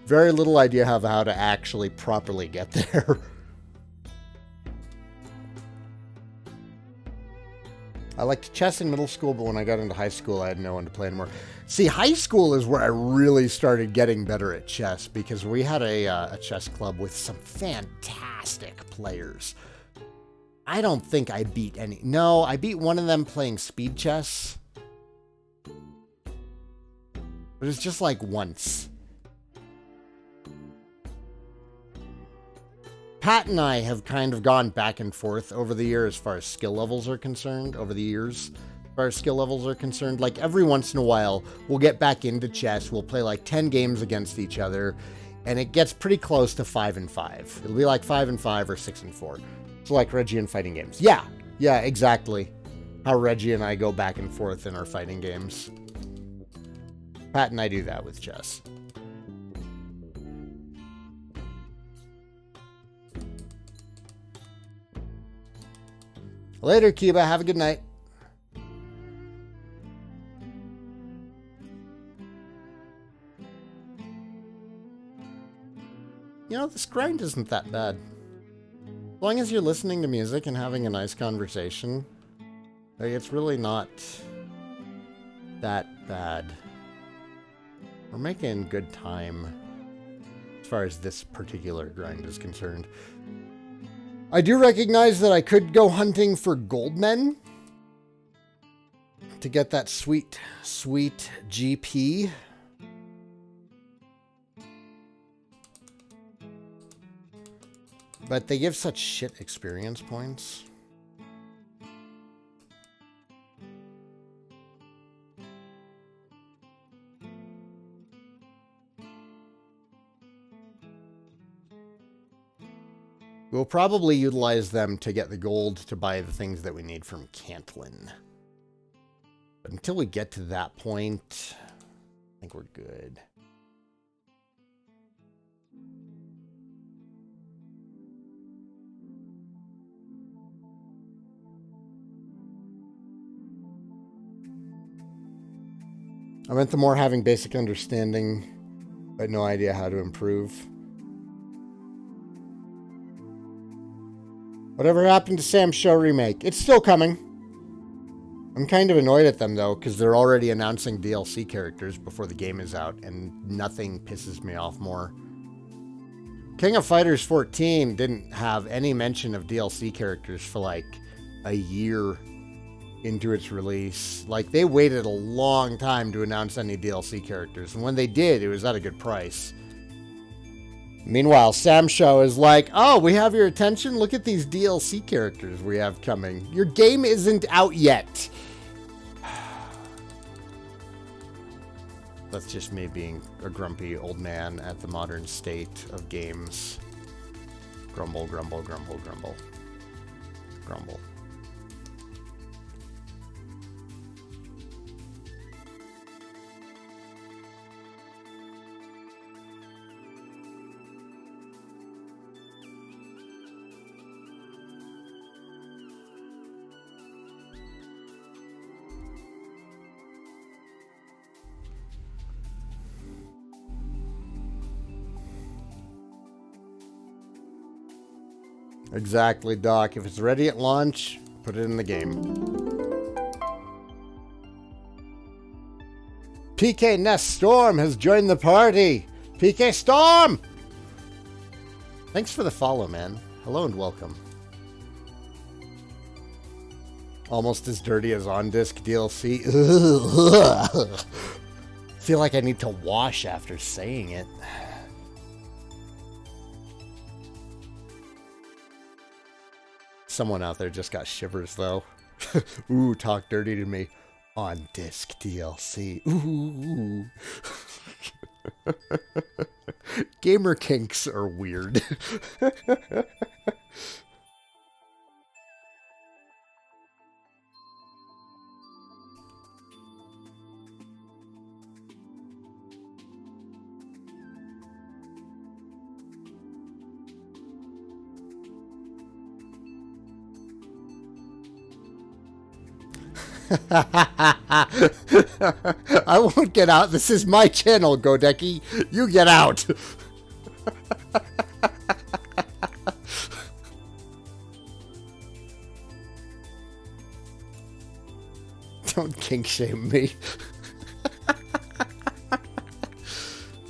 A: Very little idea of how to actually properly get there. I liked chess in middle school, but when I got into high school, I had no one to play anymore. See, high school is where I really started getting better at chess, because we had a chess club with some fantastic players. I don't think I beat any. No, I beat one of them playing speed chess. But it's just like once. Pat and I have kind of gone back and forth over the year as far as skill levels are concerned, over the years. far as skill levels are concerned. Like, every once in a while, we'll get back into chess. We'll play like 10 games against each other, and it gets pretty close to 5-5. It'll be like 5-5 or 6-4. So like Reggie and fighting games. Yeah, exactly. How Reggie and I go back and forth in our fighting games. Pat and I do that with chess. Later, Kiba. Have a good night. You know, this grind isn't that bad. As long as you're listening to music and having a nice conversation, like, it's really not that bad. We're making good time as far as this particular grind is concerned. I do recognize that I could go hunting for goldmen to get that sweet, sweet GP. But they give such shit experience points. We'll probably utilize them to get the gold to buy the things that we need from Cantlin. But until we get to that point, I think we're good. I meant the more having basic understanding, but no idea how to improve. Whatever happened to Sam's Show remake? It's still coming. I'm kind of annoyed at them, though, because they're already announcing DLC characters before the game is out, and nothing pisses me off more. King of Fighters 14 didn't have any mention of DLC characters for like a year into its release. Like, they waited a long time to announce any DLC characters, and when they did, it was at a good price. Meanwhile, Sam's Show is like, oh, we have your attention? Look at these DLC characters we have coming. Your game isn't out yet. That's just me being a grumpy old man at the modern state of games. Grumble, grumble, grumble, grumble. Grumble. Exactly, Doc. If it's ready at launch, put it in the game. PK Nest Storm has joined the party. PK Storm! Thanks for the follow, man. Hello and welcome. Almost as dirty as on-disc DLC. Feel like I need to wash after saying it. Someone out there just got shivers, though. Ooh, talk dirty to me. On disc DLC. Ooh. Gamer kinks are weird. I won't get out. This is my channel, Godeki. You get out. Don't kink shame me.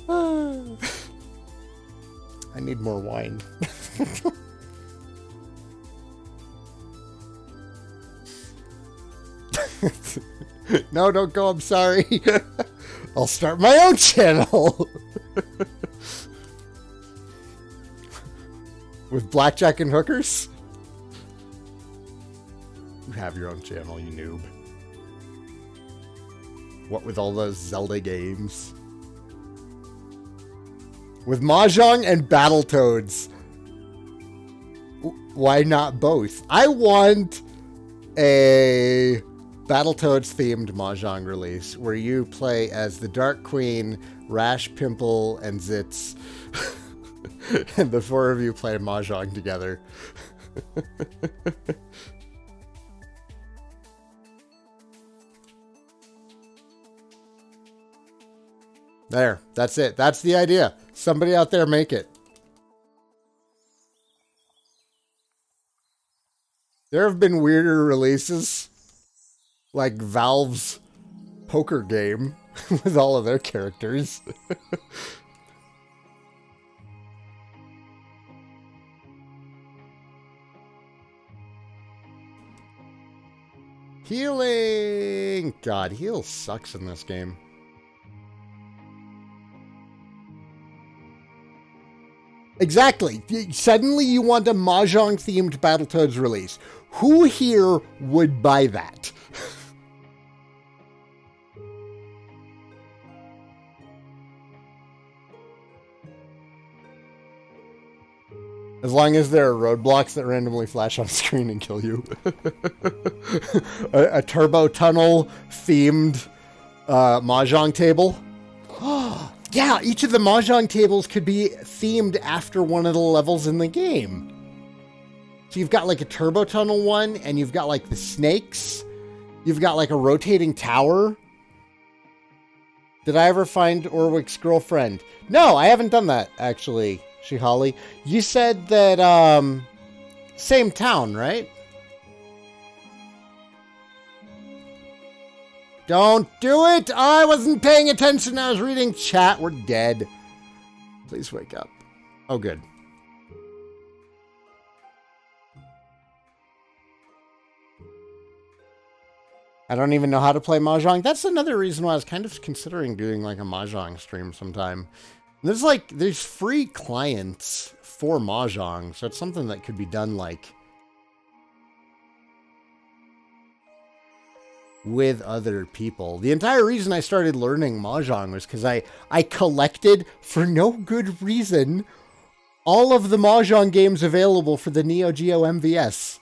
A: I need more wine. No, don't go. I'm sorry. I'll start my own channel. With blackjack and hookers? You have your own channel, you noob. What with all those Zelda games? With Mahjong and Battletoads. Why not both? I want a Battletoads themed Mahjong release where you play as the Dark Queen, Rash, Pimple, and Zitz. And the four of you play Mahjong together. There, that's it. That's the idea. Somebody out there make it. There have been weirder releases, like Valve's poker game with all of their characters. Healing! God, heal sucks in this game. Exactly. Suddenly you want a Mahjong-themed Battletoads release. Who here would buy that? As long as there are roadblocks that randomly flash on screen and kill you. a turbo tunnel themed Mahjong table. Yeah, each of the Mahjong tables could be themed after one of the levels in the game. So you've got like a turbo tunnel one, and you've got like the snakes. You've got like a rotating tower. Did I ever find Orwick's girlfriend? No, I haven't done that, actually. Shihali, you said that, same town, right? Don't do it! I wasn't paying attention. I was reading chat. We're dead. Please wake up. Oh, good. I don't even know how to play Mahjong. That's another reason why I was kind of considering doing like a Mahjong stream sometime. There's free clients for Mahjong, so it's something that could be done like with other people. The entire reason I started learning Mahjong was because I collected, for no good reason, all of the Mahjong games available for the Neo Geo MVS.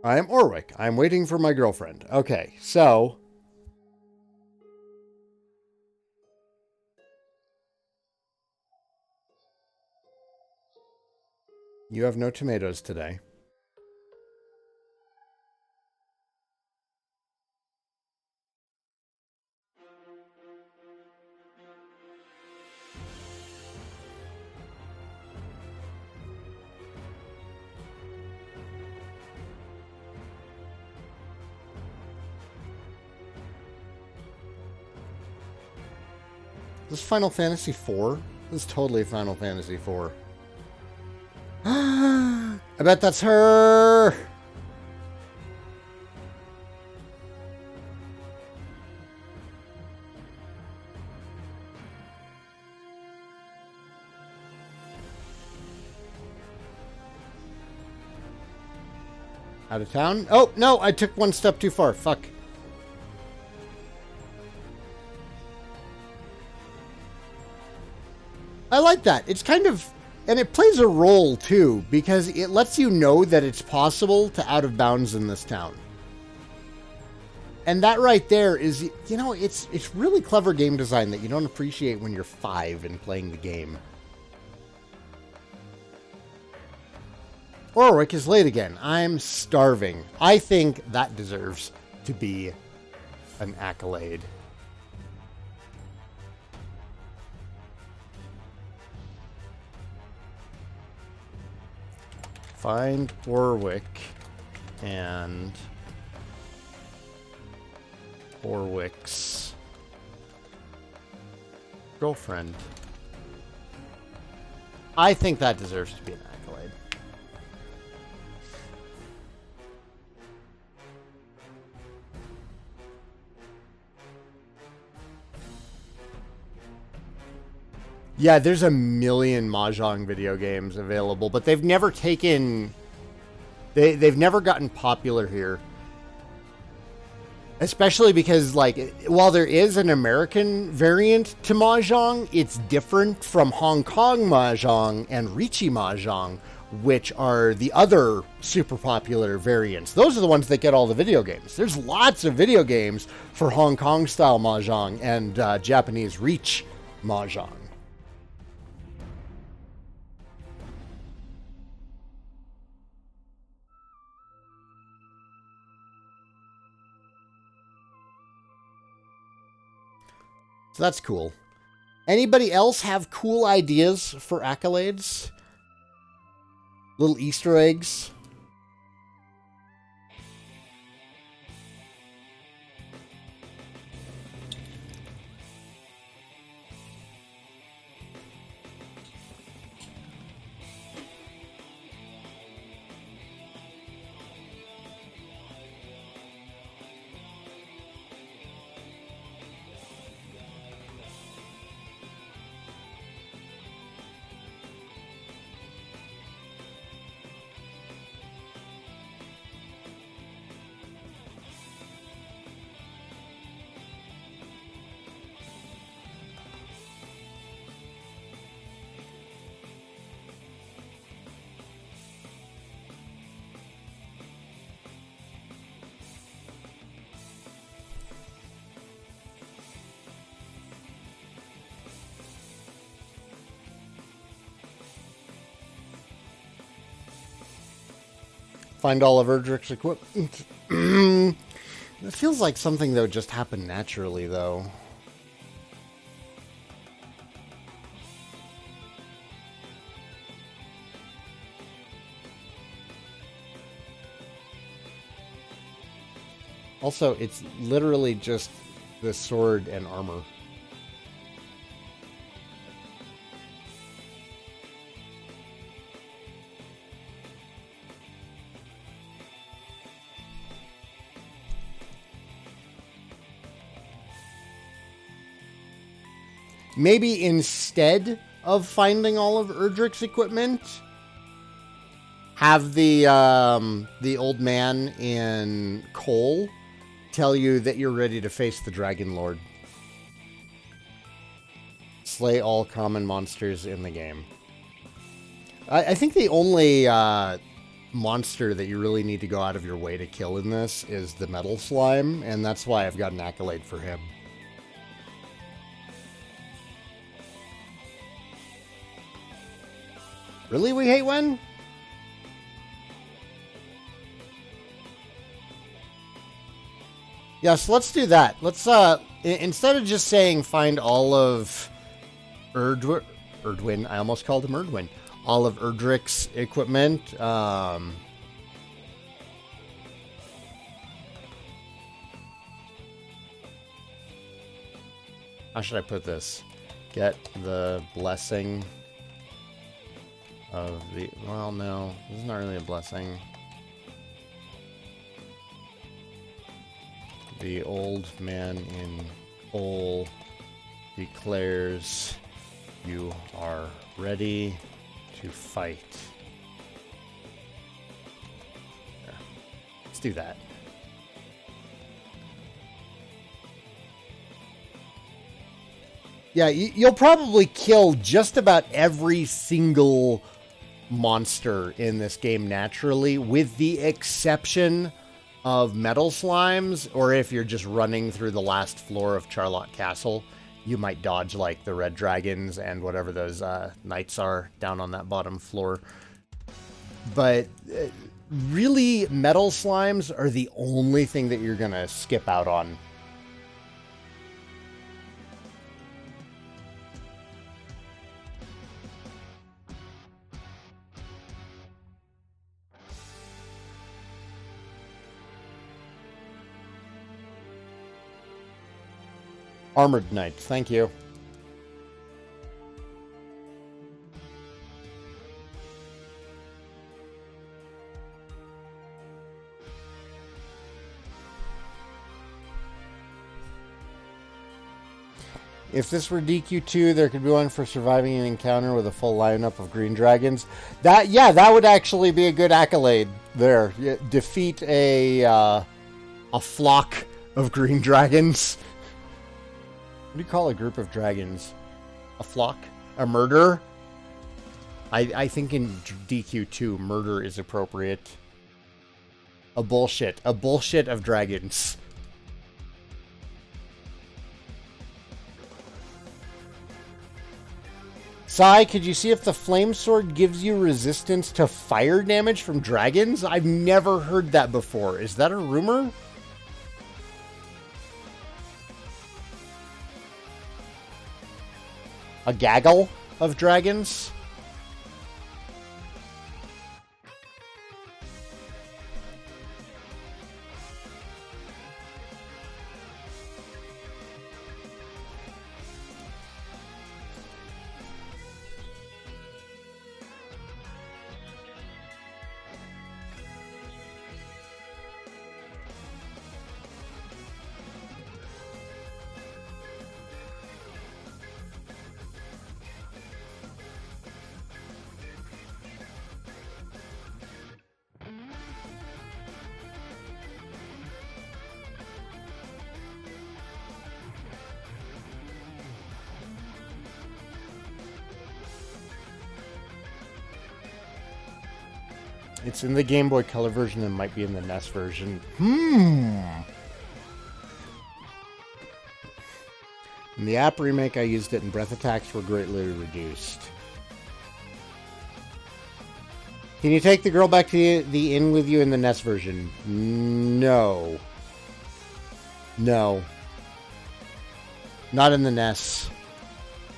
A: I am Orwick. I'm waiting for my girlfriend. Okay, so you have no tomatoes today. This is Final Fantasy IV? This is totally Final Fantasy IV. I bet that's her! Out of town? Oh, no, I took one step too far. Fuck. I like that. It's kind of... And it plays a role, too, because it lets you know that it's possible to out of bounds in this town. And that right there is, you know, it's really clever game design that you don't appreciate when you're 5 and playing the game. Orwick is late again. I'm starving. I think that deserves to be an accolade. Find Orwick and Orwick's girlfriend. I think that deserves to be an accolade. Yeah, there's a million Mahjong video games available, but they've never taken... They've never gotten popular here. Especially because, like, while there is an American variant to Mahjong, it's different from Hong Kong Mahjong and Ricci Mahjong, which are the other super popular variants. Those are the ones that get all the video games. There's lots of video games for Hong Kong style Mahjong and Japanese Reach Mahjong. So that's cool. Anybody else have cool ideas for accolades? Little Easter eggs? Find all of Erdrick's equipment. It feels like something that would just happen naturally, though. Also, it's literally just the sword and armor. Maybe instead of finding all of Erdrick's equipment, have the old man in Cole tell you that you're ready to face the Dragon Lord. Slay all common monsters in the game. I think the only monster that you really need to go out of your way to kill in this is the Metal Slime, and that's why I've got an accolade for him. Really, we hate when? Yeah, so let's do that. Let's, instead of just saying find all of Erdwin, I almost called him Erdwin. All of Erdrick's equipment, how should I put this? Get the blessing of the... Well, no. This is not really a blessing. The old man in Cole declares you are ready to fight. There. Let's do that. Yeah, you'll probably kill just about every single monster in this game naturally, with the exception of Metal Slimes, or if you're just running through the last floor of Charlotte Castle, you might dodge like the red dragons and whatever those knights are down on that bottom floor. But really, Metal Slimes are the only thing that you're gonna skip out on. Armored Knights, thank you. If this were DQ2, there could be one for surviving an encounter with a full lineup of green dragons. That would actually be a good accolade there. Defeat a flock of green dragons. What do you call a group of dragons? A flock? A murder? I think in DQ2, murder is appropriate. A bullshit. A bullshit of dragons. Sai, could you see if the flame sword gives you resistance to fire damage from dragons? I've never heard that before. Is that a rumor? A gaggle of dragons? It's in the Game Boy Color version and might be in the NES version. In the app remake, I used it and breath attacks were greatly reduced. Can you take the girl back to the inn with you in the NES version? No. No. Not in the NES.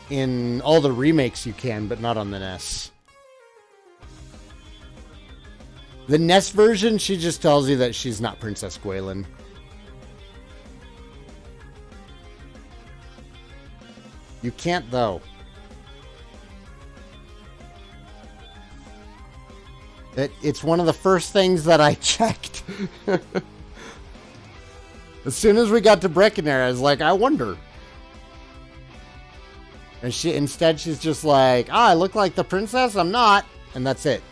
A: In all the remakes you can, but not on the NES. The NES version, she just tells you that she's not Princess Gwaelin. You can't, though. It's one of the first things that I checked. As soon as we got to Breckenridge, I was like, I wonder. And instead she's just like, I look like the princess? I'm not. And that's it.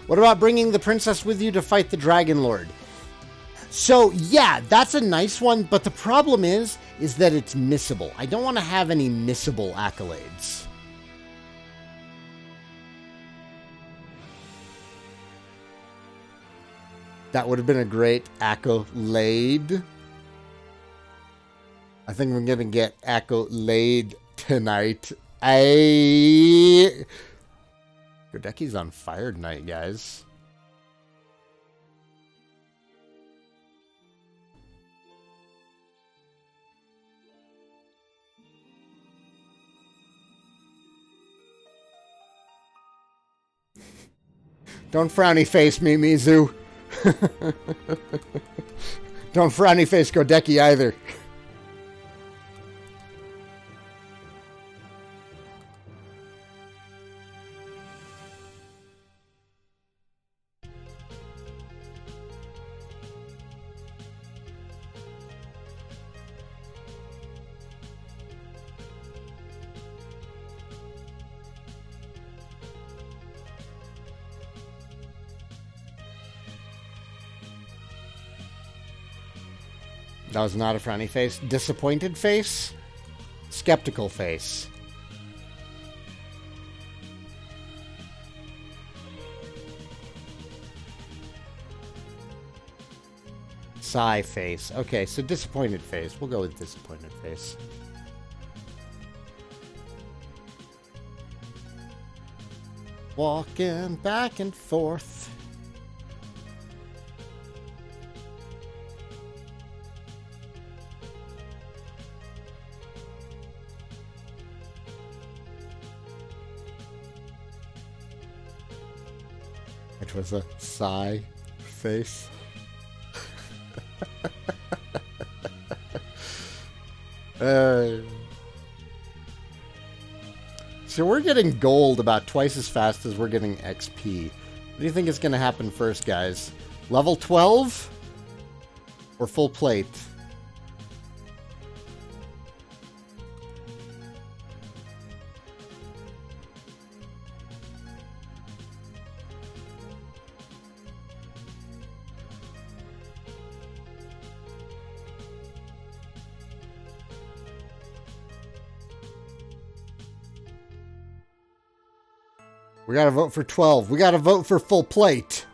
A: What about bringing the princess with you to fight the Dragon Lord? So, yeah, that's a nice one, but the problem is that it's missable. I don't want to have any missable accolades. That would have been a great accolade. I think we're going to get accolade tonight. Godeki's on fire tonight, guys. Don't frowny face me, Mizu. Don't frowny face Godeki either. That was not a frowny face. Disappointed face? Skeptical face. Sigh face. Okay, so disappointed face. We'll go with disappointed face. Walking back and forth. It was a sigh face. So we're getting gold about twice as fast as we're getting XP. What do you think is going to happen first, guys? Level 12? Or full plate. We gotta vote for 12. We gotta vote for full plate.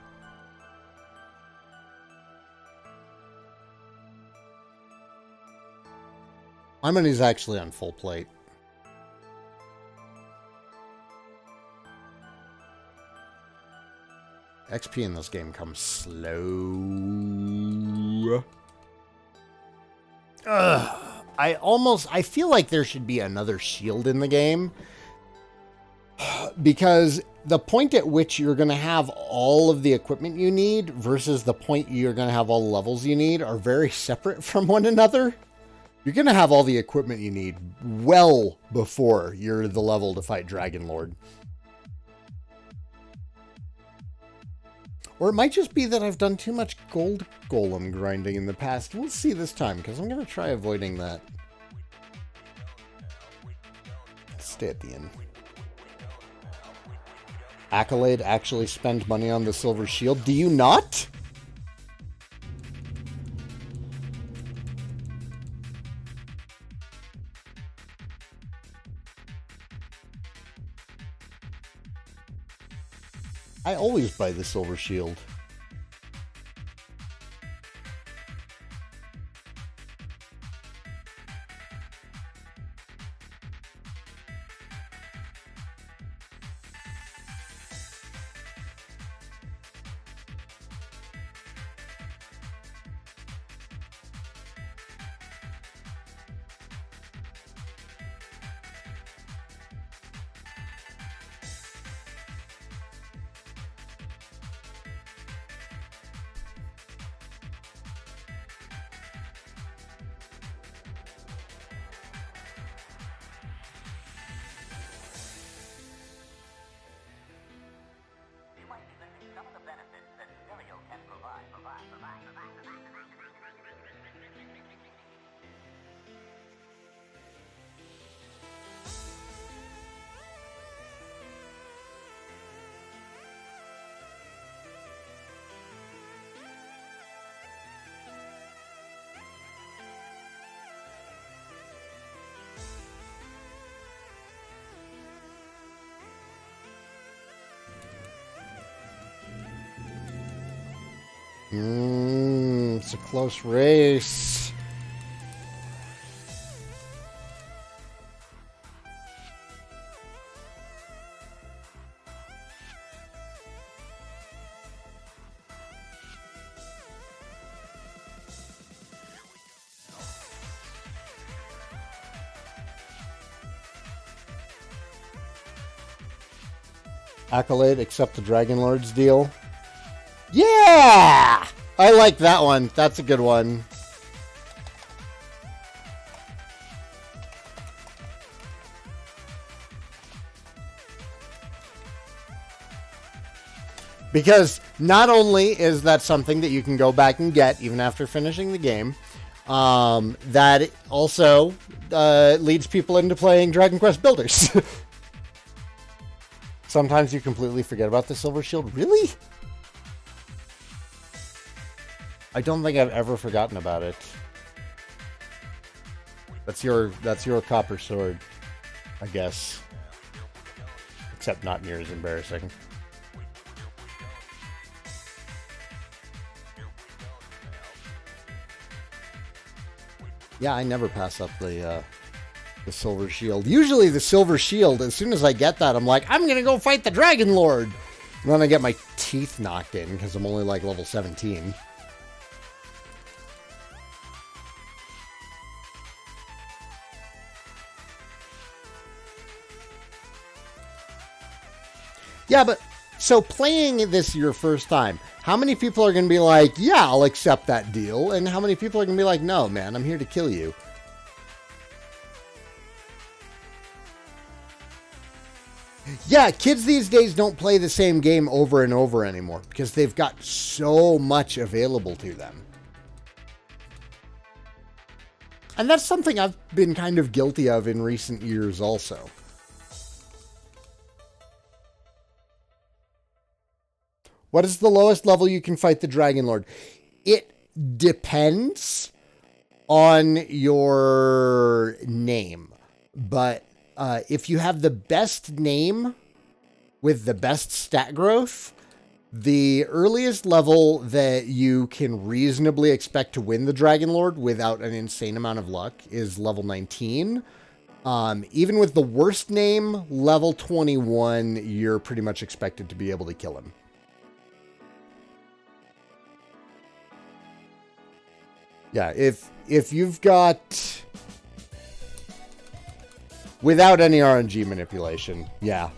A: My money's actually on full plate. XP in this game comes slow. I feel like there should be another shield in the game. Because the point at which you're going to have all of the equipment you need versus the point you're going to have all the levels you need are very separate from one another. You're going to have all the equipment you need well before you're the level to fight Dragon Lord. Or it might just be that I've done too much gold golem grinding in the past. We'll see this time, because I'm going to try avoiding that. Stay at the end. Accolade actually spend money on the silver shield. Do you not? I always buy the silver shield. It's a close race. Accolade, accept the Dragon Lord's deal. Yeah! I like that one. That's a good one. Because not only is that something that you can go back and get even after finishing the game, that also leads people into playing Dragon Quest Builders. Sometimes you completely forget about the Silver Shield. Really? I don't think I've ever forgotten about it. That's your copper sword, I guess. Except not near as embarrassing. Yeah, I never pass up the silver shield. Usually the silver shield, as soon as I get that, I'm like, I'm gonna go fight the Dragon Lord! And then I get my teeth knocked in, because I'm only like level 17. Yeah, but, so playing this your first time, how many people are going to be like, yeah, I'll accept that deal, and how many people are going to be like, no, man, I'm here to kill you? Yeah, kids these days don't play the same game over and over anymore, because they've got so much available to them. And that's something I've been kind of guilty of in recent years also. What is the lowest level you can fight the Dragon Lord? It depends on your name. But if you have the best name with the best stat growth, the earliest level that you can reasonably expect to win the Dragon Lord without an insane amount of luck is level 19. Even with the worst name, level 21, you're pretty much expected to be able to kill him. Yeah, if you've got... Without any RNG manipulation, yeah.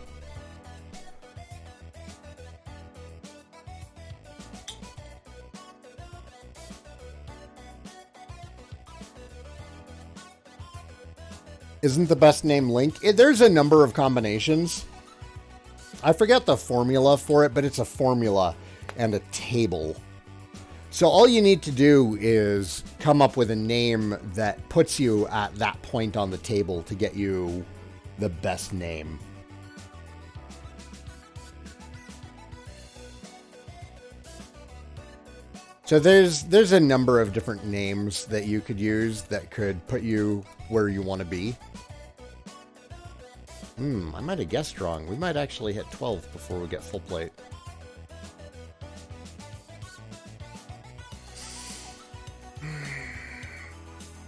A: Isn't the best name Link? There's a number of combinations. I forget the formula for it, but it's a formula and a table. So all you need to do is come up with a name that puts you at that point on the table to get you the best name. So there's a number of different names that you could use that could put you where you want to be. I might have guessed wrong. We might actually hit 12 before we get full plate.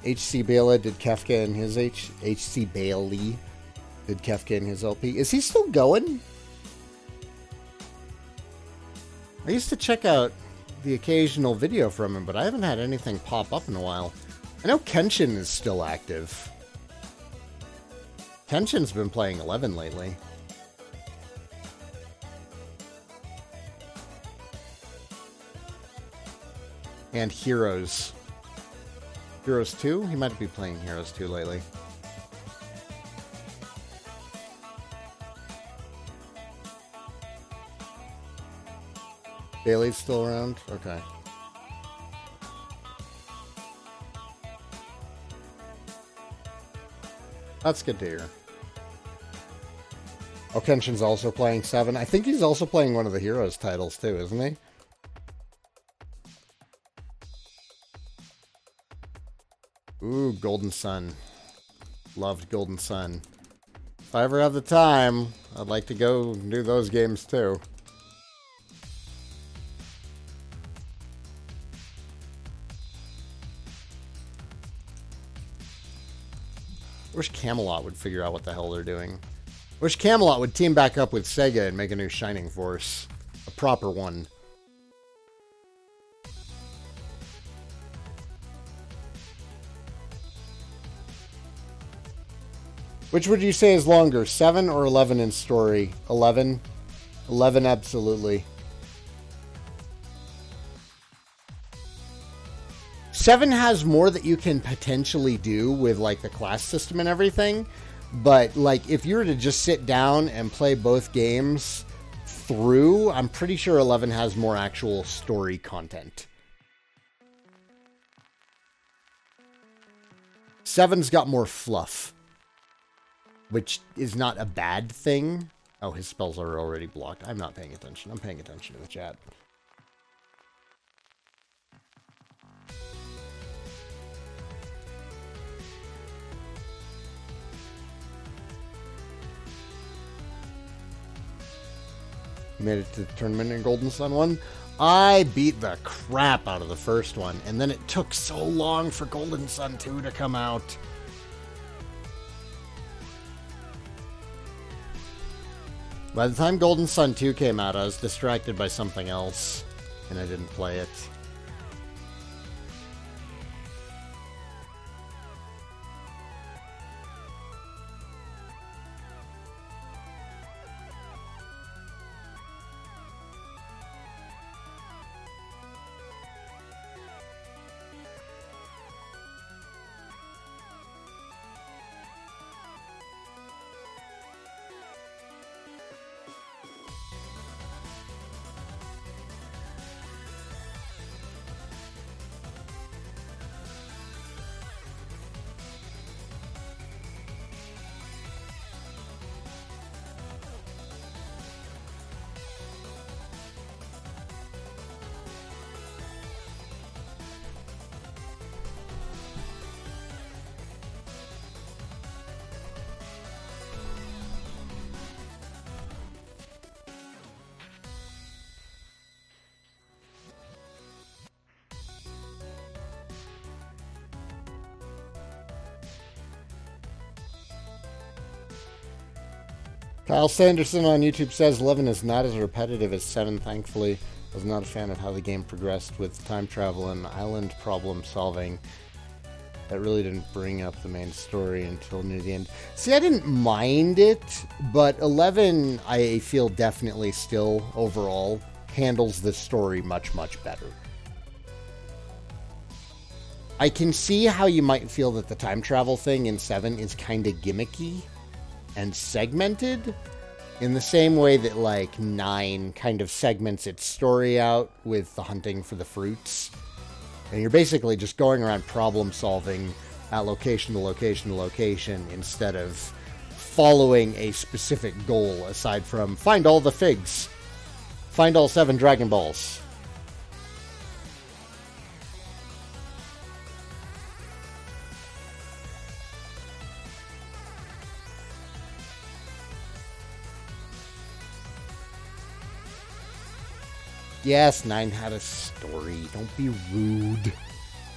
A: H.C. Bailey did Kefka in his H.C. Bailey did Kefka in his LP. Is he still going? I used to check out the occasional video from him, but I haven't had anything pop up in a while. I know Kenshin is still active. Kenshin's been playing 11 lately. And Heroes. Heroes 2? He might be playing Heroes 2 lately. Bailey's still around? Okay. That's good to hear. Oh, Kenshin's also playing 7. I think he's also playing one of the Heroes titles too, isn't he? Ooh, Golden Sun. Loved Golden Sun. If I ever have the time, I'd like to go do those games too. Wish Camelot would figure out what the hell they're doing. Wish Camelot would team back up with Sega and make a new Shining Force. A proper one. Which would you say is longer, 7 or 11 in story? 11? 11, absolutely. 7 has more that you can potentially do with, like, the class system and everything. But, like, if you were to just sit down and play both games through, I'm pretty sure 11 has more actual story content. 7's got more fluff, which is not a bad thing. Oh, his spells are already blocked. I'm not paying attention. I'm paying attention to the chat. Made it to the tournament in Golden Sun 1. I beat the crap out of the first one, and then it took so long for Golden Sun 2 to come out. By the time Golden Sun 2 came out, I was distracted by something else, and I didn't play it. Kyle Sanderson on YouTube says 11 is not as repetitive as 7, thankfully. I was not a fan of how the game progressed with time travel and island problem solving. That really didn't bring up the main story until near the end. See, I didn't mind it, but 11, I feel definitely still, overall, handles the story much, much better. I can see how you might feel that the time travel thing in 7 is kind of gimmicky and segmented, in the same way that, like, 9 kind of segments its story out with the hunting for the fruits. And you're basically just going around problem solving at location to location to location instead of following a specific goal aside from find all the figs, find all 7 Dragon Balls. Yes, 9 had a story. Don't be rude.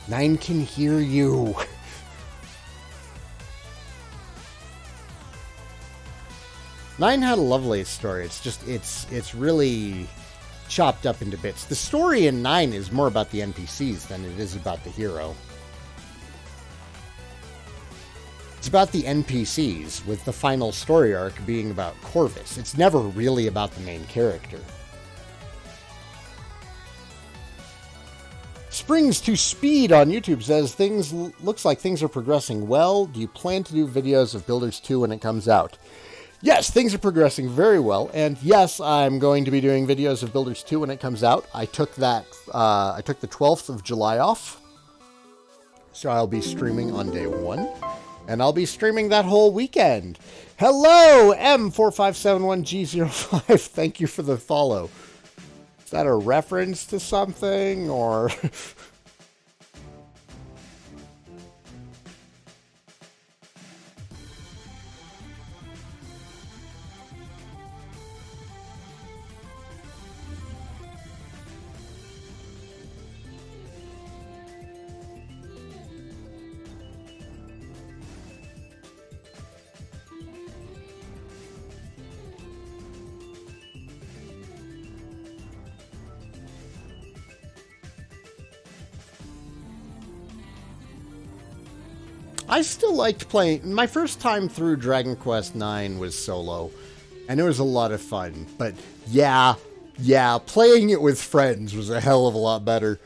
A: 9 can hear you. Nine had a lovely story. It's just, it's really chopped up into bits. The story in 9 is more about the NPCs than it is about the hero. It's about the NPCs, with the final story arc being about Corvus. It's never really about the main character. Springs to Speed on YouTube says, looks like things are progressing well. Do you plan to do videos of Builders 2 when it comes out? Yes, things are progressing very well, and yes, I'm going to be doing videos of Builders 2 when it comes out. I took the 12th of July off, so I'll be streaming on day 1, and I'll be streaming that whole weekend. Hello, M4571G05. Thank you for the follow. Is that a reference to something, or... I still liked playing... My first time through Dragon Quest 9 was solo, and it was a lot of fun. But yeah, playing it with friends was a hell of a lot better.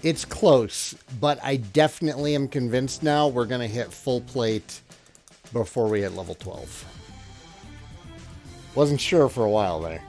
A: It's close, but I definitely am convinced now we're going to hit full plate before we hit level 12. Wasn't sure for a while there.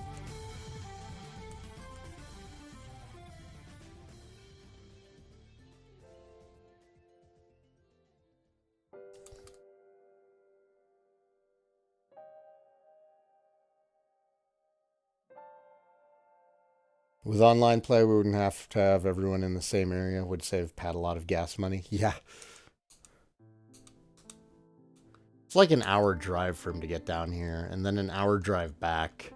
A: With online play, we wouldn't have to have everyone in the same area. Would save Pat a lot of gas money. Yeah. It's like an hour drive for him to get down here, and then an hour drive back.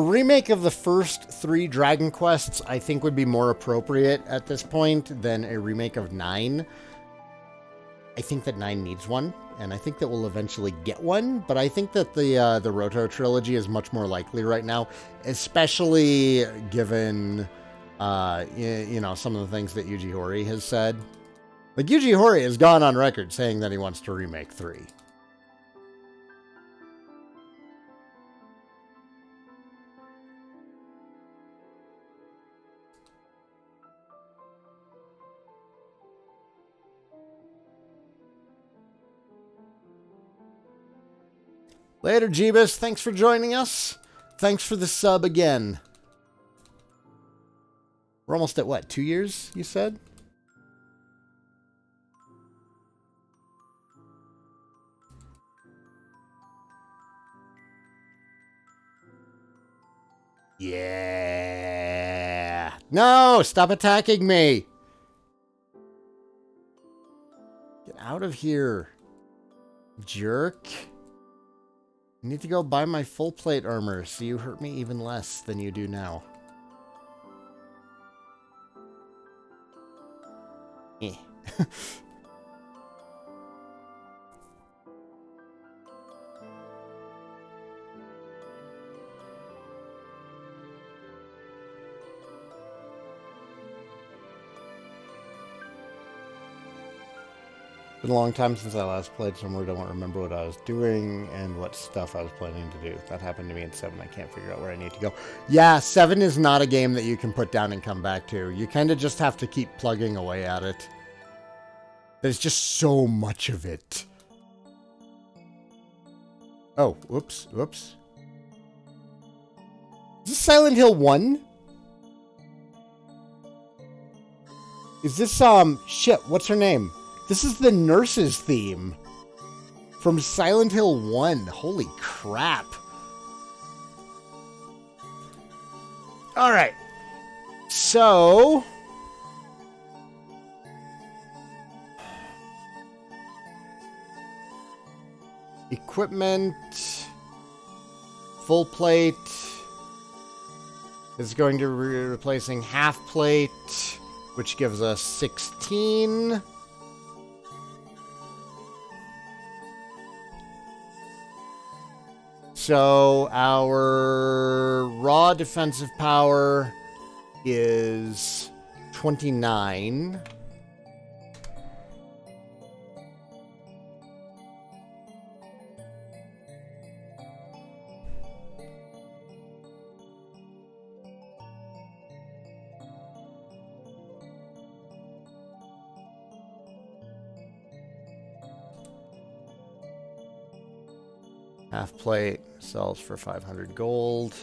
A: A remake of the first 3 Dragon Quests, I think, would be more appropriate at this point than a remake of 9. I think that 9 needs one, and I think that we'll eventually get one, but I think that the Roto trilogy is much more likely right now, especially given, you know, some of the things that Yuji Horii has said. Like, Yuji Horii has gone on record saying that he wants to remake 3. Later, Jeebus. Thanks for joining us. Thanks for the sub again. We're almost at what, 2 years, you said? Yeah. No, stop attacking me. Get out of here, jerk. I need to go buy my full plate armor so you hurt me even less than you do now. Eh. Been a long time since I last played somewhere. Don't remember what I was doing and what stuff I was planning to do. That happened to me in 7. I can't figure out where I need to go. Yeah, 7 is not a game that you can put down and come back to. You kind of just have to keep plugging away at it. There's just so much of it. Oh, whoops, whoops. Is this Silent Hill 1? Is this, shit, what's her name? This is the nurse's theme from Silent Hill 1. Holy crap. All right. So, equipment, full plate is going to be replacing half plate, which gives us 16. So our raw defensive power is 29. Half plate sells for 500 gold.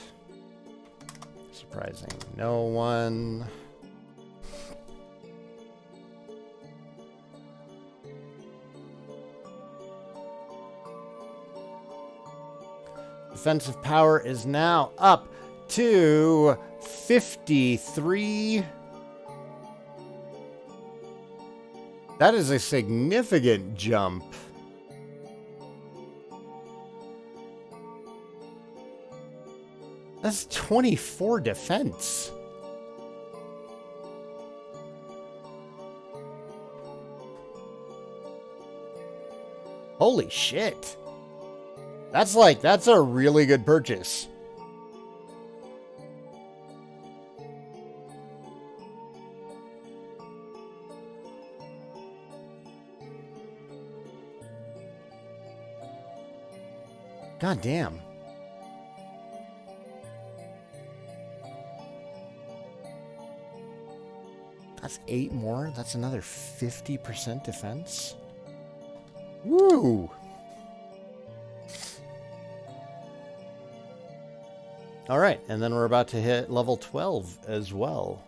A: Surprising no one. Defensive power is now up to 53. That is a significant jump. That's 24 defense. Holy shit. That's a really good purchase. God damn. That's 8 more. That's another 50% defense. Woo! All right, and then we're about to hit level 12 as well.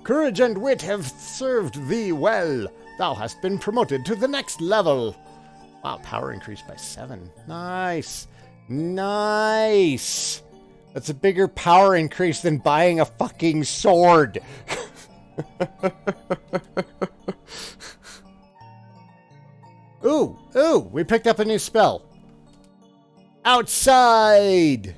A: Courage and wit have served thee well. Thou hast been promoted to the next level. Wow, power increased by 7. Nice. Nice. That's a bigger power increase than buying a fucking sword. Ooh, we picked up a new spell. Outside.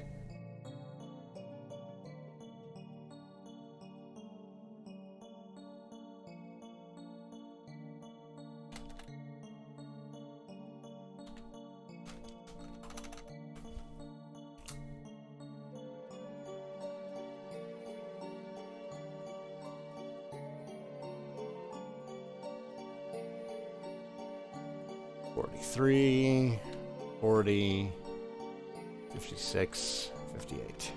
A: Three, 40, 56, 58.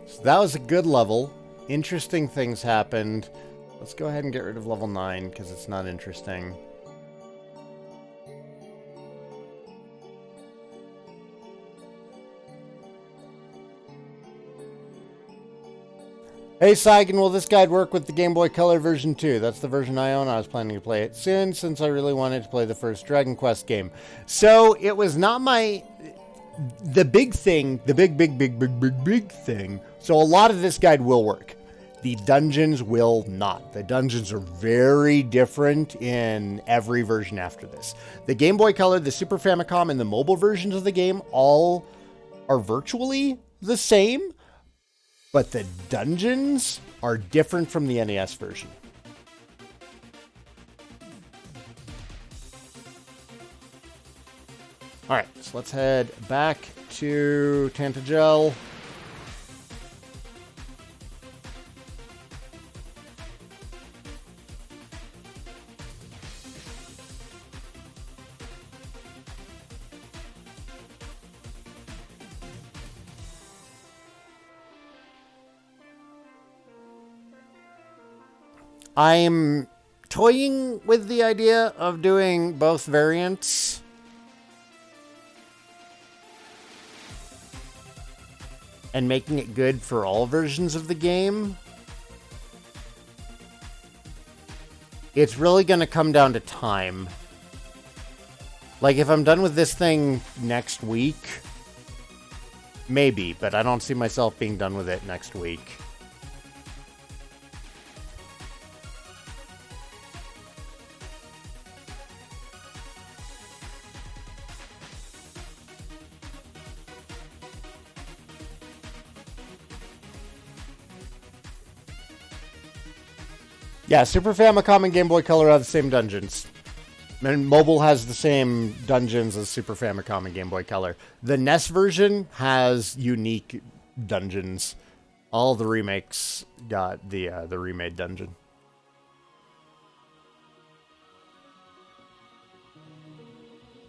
A: So that was a good level. Interesting things happened. Let's go ahead and get rid of level 9 because it's not interesting. Hey Saigan, will this guide work with the Game Boy Color version 2? That's the version I own. I was planning to play it soon since I really wanted to play the first Dragon Quest game. So it was not my... The big thing, the big thing. So a lot of this guide will work. The dungeons will not. The dungeons are very different in every version after this. The Game Boy Color, the Super Famicom, and the mobile versions of the game all are virtually the same. But the dungeons are different from the NES version. Alright, so let's head back to Tantagel. I'm toying with the idea of doing both variants. And making it good for all versions of the game. It's really going to come down to time. Like, if I'm done with this thing next week, maybe, but I don't see myself being done with it next week. Yeah, Super Famicom and Game Boy Color have the same dungeons. And mobile has the same dungeons as Super Famicom and Game Boy Color. The NES version has unique dungeons. All the remakes got the remade dungeon.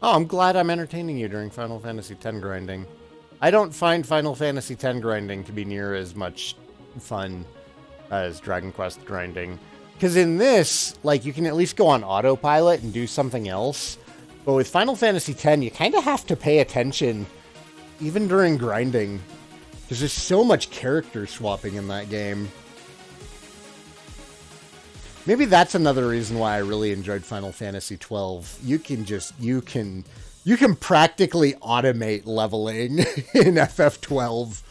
A: Oh, I'm glad I'm entertaining you during Final Fantasy X grinding. I don't find Final Fantasy X grinding to be near as much fun as Dragon Quest grinding. Because in this, like, you can at least go on autopilot and do something else. But with Final Fantasy X, you kind of have to pay attention, even during grinding. Because there's so much character swapping in that game. Maybe that's another reason why I really enjoyed Final Fantasy XII. You can practically automate leveling in FF12.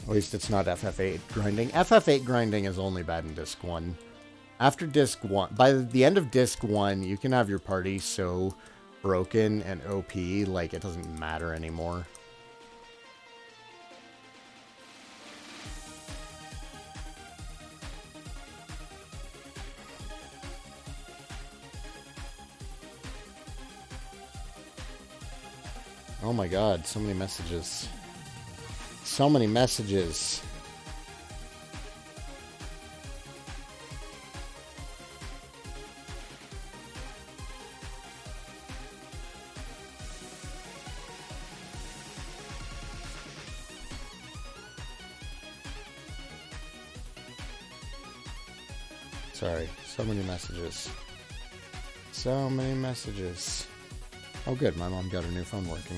A: At least it's not FF8 grinding. FF8 grinding is only bad in Disc 1. After Disc 1, by the end of Disc 1, you can have your party so broken and OP, like it doesn't matter anymore. Oh my god, so many messages. So many messages. Sorry, so many messages. So many messages. Oh good, my mom got her new phone working.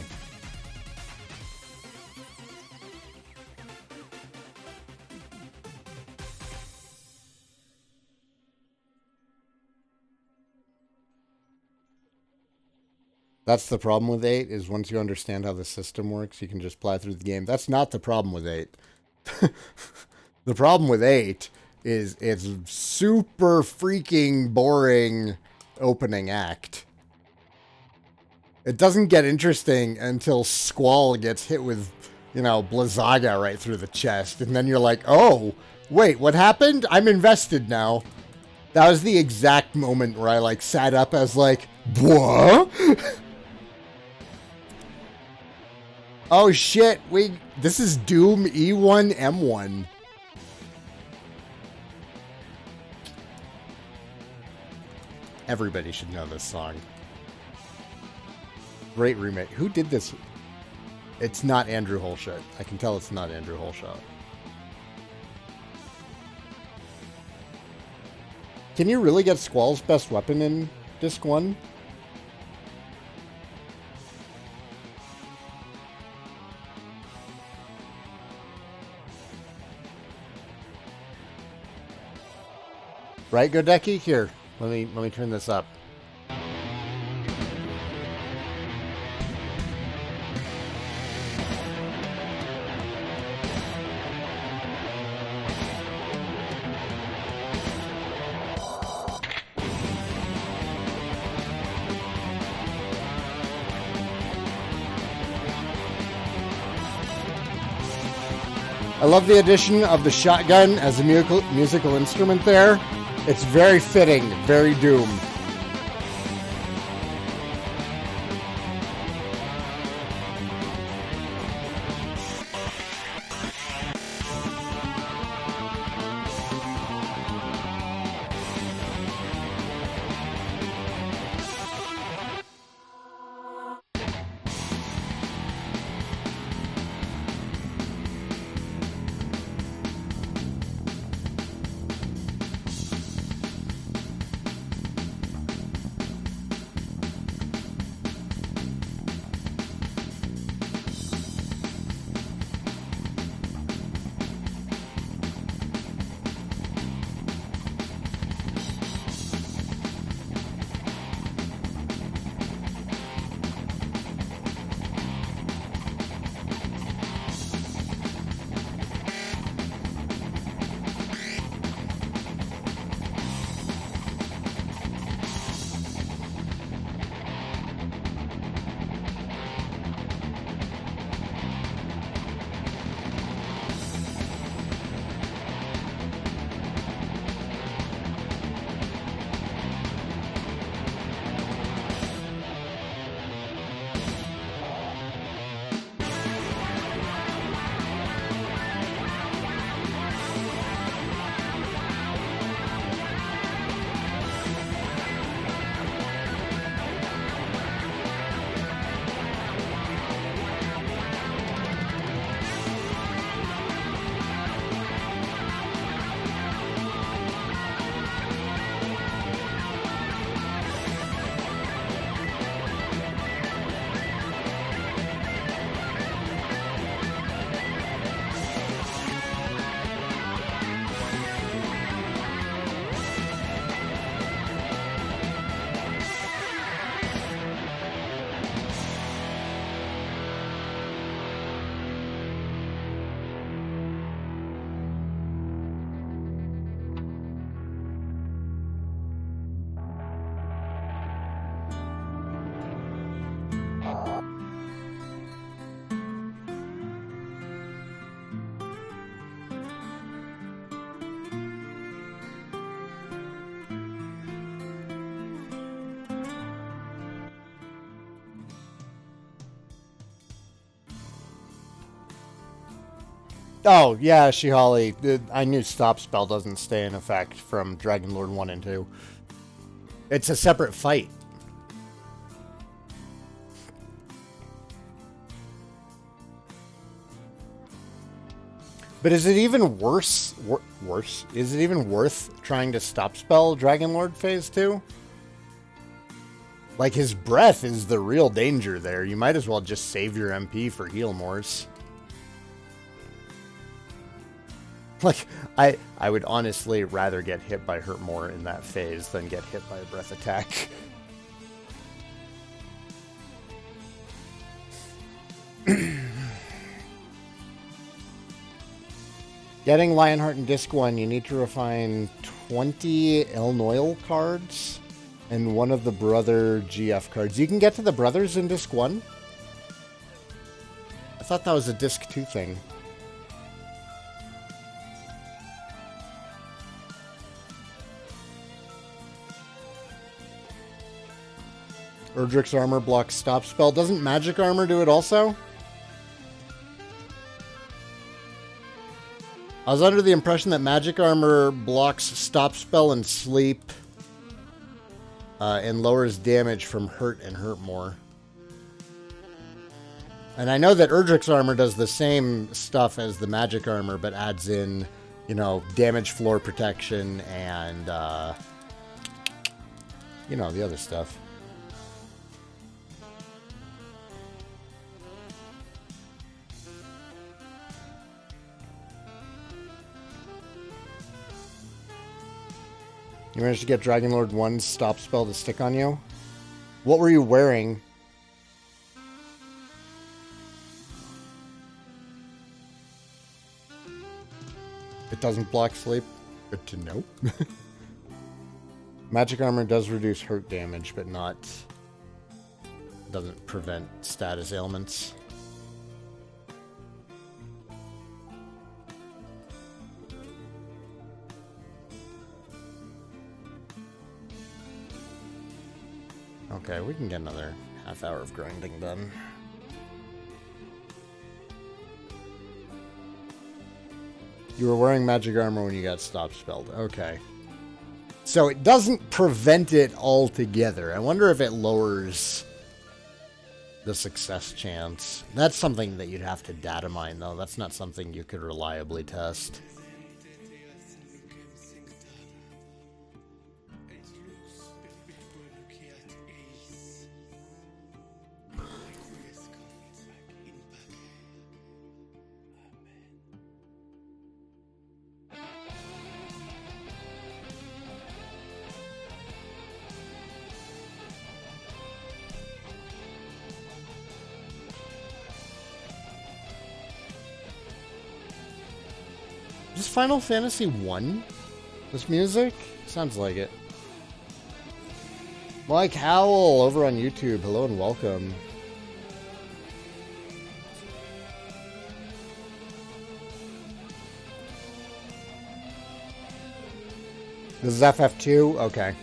A: That's the problem with 8, is once you understand how the system works, you can just plow through the game. That's not the problem with 8. The problem with 8 is it's super freaking boring opening act. It doesn't get interesting until Squall gets hit with, you know, Blizzaga right through the chest. And then you're like, oh, wait, what happened? I'm invested now. That was the exact moment where I, like, sat up as like, what? Oh shit, this is Doom E1 M1. Everybody should know this song. Great remake. Who did this? It's not Andrew Holshot. I can tell it's not Andrew Holshot. Can you really get Squall's best weapon in Disc 1? Right, Godeki? Here, let me turn this up. I love the addition of the shotgun as a musical instrument there. It's very fitting, very Doom. Oh, yeah, Shihali. I knew Stop Spell doesn't stay in effect from Dragon Lord 1 and 2. It's a separate fight. But is it even worse? Worse? Is it even worth trying to stop spell Dragon Lord phase 2? Like, his breath is the real danger there. You might as well just save your MP for heal mores. Like, I would honestly rather get hit by Hurt More in that phase than get hit by a breath attack. Getting Lionheart in Disc 1, you need to refine 20 El Noil cards and one of the Brother GF cards. You can get to the Brothers in Disc 1? I thought that was a Disc 2 thing. Erdrick's armor blocks stop spell. Doesn't magic armor do it also? I was under the impression that magic armor blocks stop spell and sleep and lowers damage from hurt and hurt more. And I know that Erdrick's armor does the same stuff as the magic armor, but adds in, you know, damage floor protection and, you know, the other stuff. You managed to get Dragon Lord 1's stop spell to stick on you? What were you wearing? It doesn't block sleep. Good to know. Magic armor does reduce hurt damage, but not... doesn't prevent status ailments. Okay, we can get another half hour of grinding done. You were wearing magic armor when you got stop spelled. Okay. So it doesn't prevent it altogether. I wonder if it lowers the success chance. That's something that you'd have to data mine, though. That's not something you could reliably test. Is Final Fantasy 1? This music? Sounds like it. Mike Howell over on YouTube. Hello and welcome. This is FF2? Okay.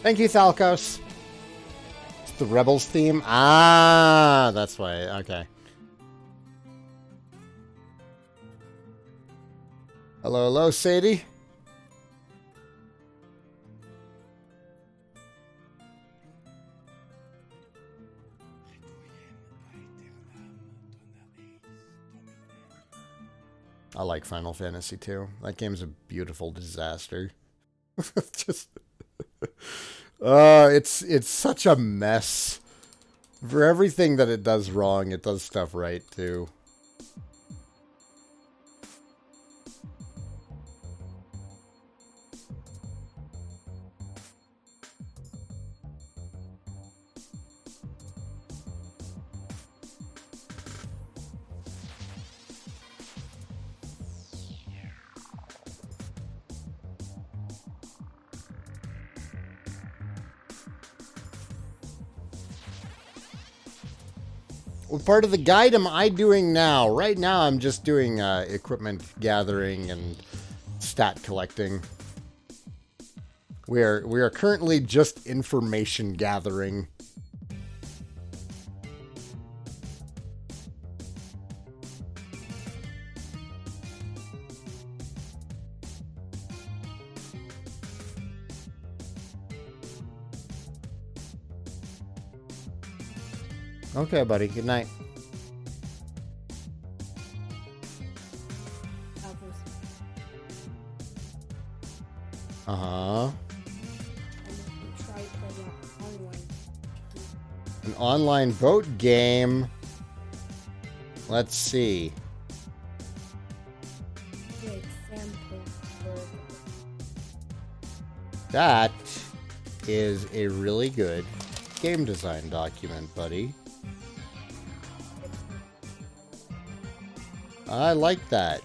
A: Thank you, Thalkos. It's the Rebels theme? Ah, that's why. Okay. Hello, hello, Sadie. I like Final Fantasy 2. That game's a beautiful disaster. Just it's such a mess. For everything that it does wrong, it does stuff right too. What part of the guide am I doing now? Right now I'm just doing equipment gathering and stat collecting. We are currently just information gathering. Okay, buddy. Good night.
C: Other
A: Uh-huh.
C: And try playing online.
A: An online boat game. Let's see.
C: The example for
A: That is a really good game design document, buddy. I like that.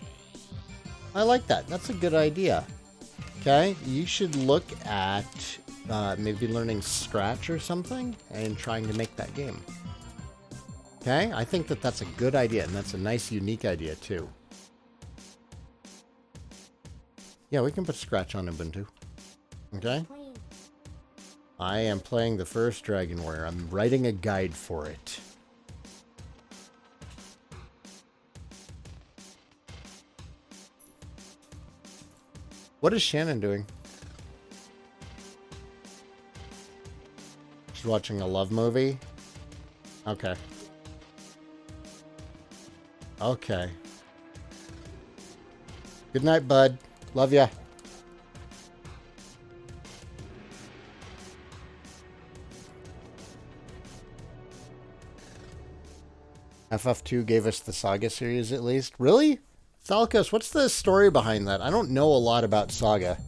A: I like that. That's a good idea. Okay, you should look at maybe learning Scratch or something and trying to make that game. Okay, I think that that's a good idea, and that's a nice, unique idea, too. Yeah, we can put Scratch on Ubuntu. Okay?
C: playing.
A: I am playing the first Dragon Warrior. I'm writing a guide for it. What is Shannon doing? She's watching a love movie? Okay. Okay. Good night, bud. Love ya. FF2 gave us the Saga series at least. Really? Thalkos, what's the story behind that? I don't know a lot about Saga.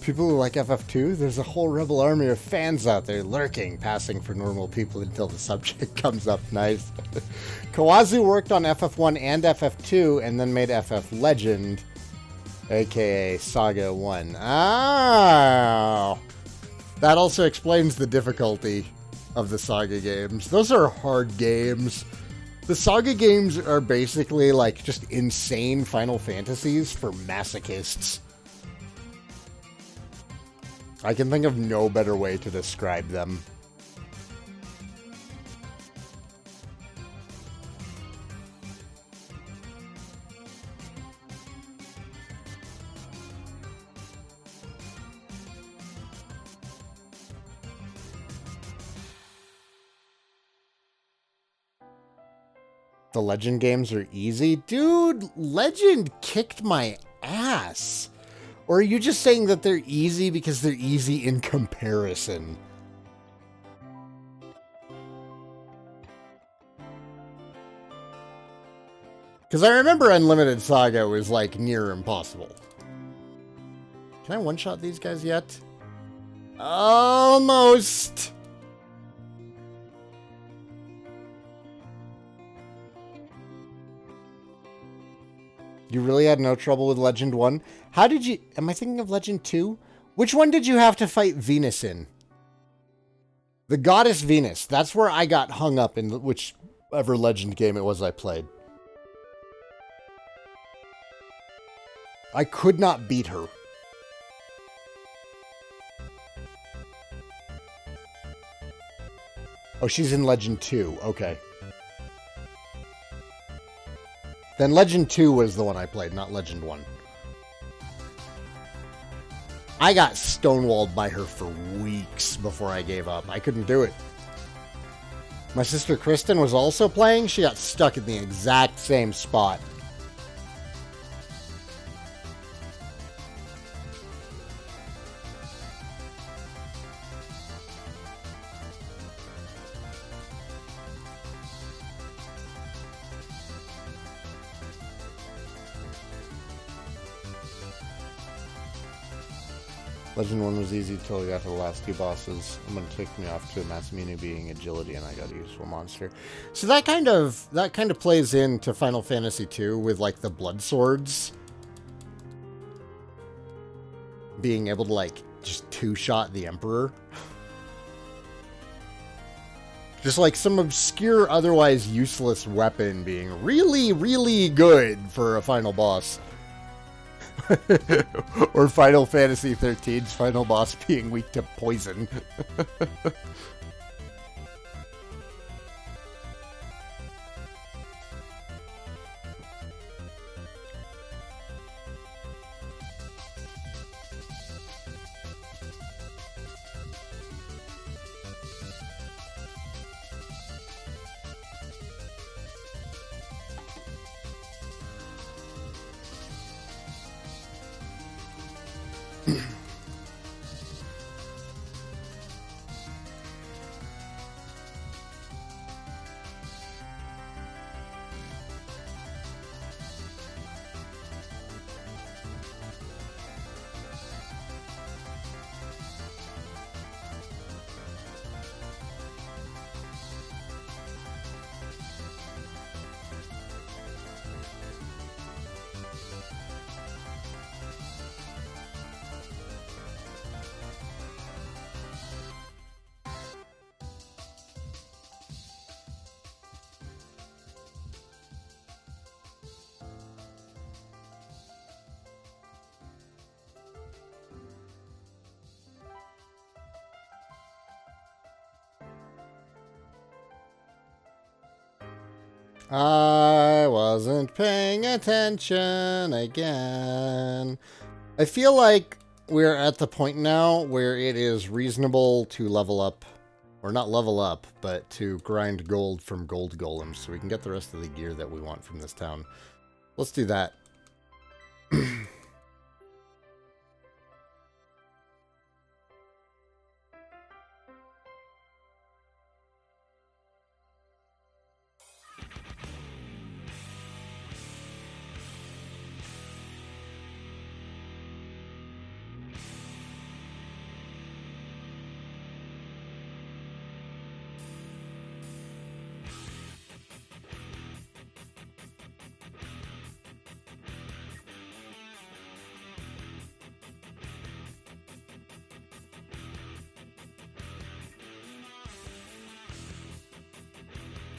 A: People who like FF2, there's a whole rebel army of fans out there lurking, passing for normal people until the subject comes up. Nice. Kawazu worked on FF1 and FF2 and then made FF Legend, aka Saga 1. Oh! That also explains the difficulty of the Saga games. Those are hard games. The Saga games are basically like just insane Final Fantasies for masochists. I can think of no better way to describe them. The Legend games are easy? Dude, Legend kicked my ass. Or are you just saying that they're easy because they're easy in comparison? Because I remember Unlimited Saga was like near impossible. Can I one-shot these guys yet? Almost! You really had no trouble with Legend 1? How did you... Am I thinking of Legend 2? Which one did you have to fight Venus in? The Goddess Venus. That's where I got hung up in whichever Legend game it was I played. I could not beat her. Oh, she's in Legend 2. Okay. Then Legend 2 was the one I played, not Legend 1. I got stonewalled by her for weeks before I gave up. I couldn't do it. My sister Kristen was also playing. She got stuck in the exact same spot. Legend 1 was easy until we got to the last two bosses. I'm gonna take me off to Masamune being agility, and I got a useful monster. So that kind of plays into Final Fantasy 2 with like the blood swords being able to like just two-shot the Emperor. Just like some obscure, otherwise useless weapon being really, really good for a final boss. Or Final Fantasy XIII's final boss being weak to poison. I wasn't paying attention again. I feel like we're at the point now where it is reasonable to level up, or not level up, but to grind gold from gold golems so we can get the rest of the gear that we want from this town. Let's do that.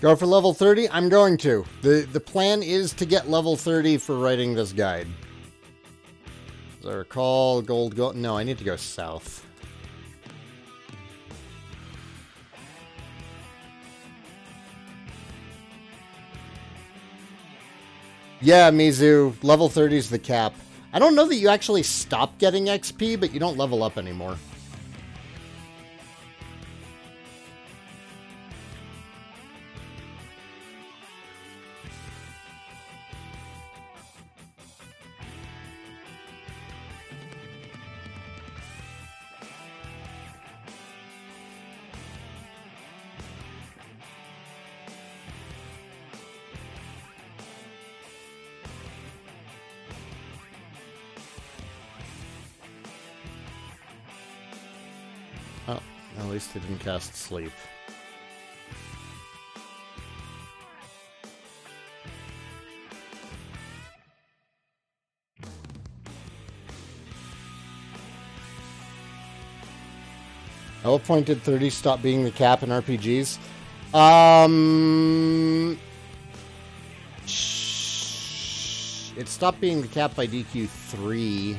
A: Go for level 30? I'm going to. The plan is to get level 30 for writing this guide. As I recall, gold... No, I need to go south. Yeah, Mizu, level 30 is the cap. I don't know that you actually stop getting XP, but you don't level up anymore. Oh, at least he didn't cast sleep. At what point did 30 stop being the cap in RPGs? It stopped being the cap by DQ3.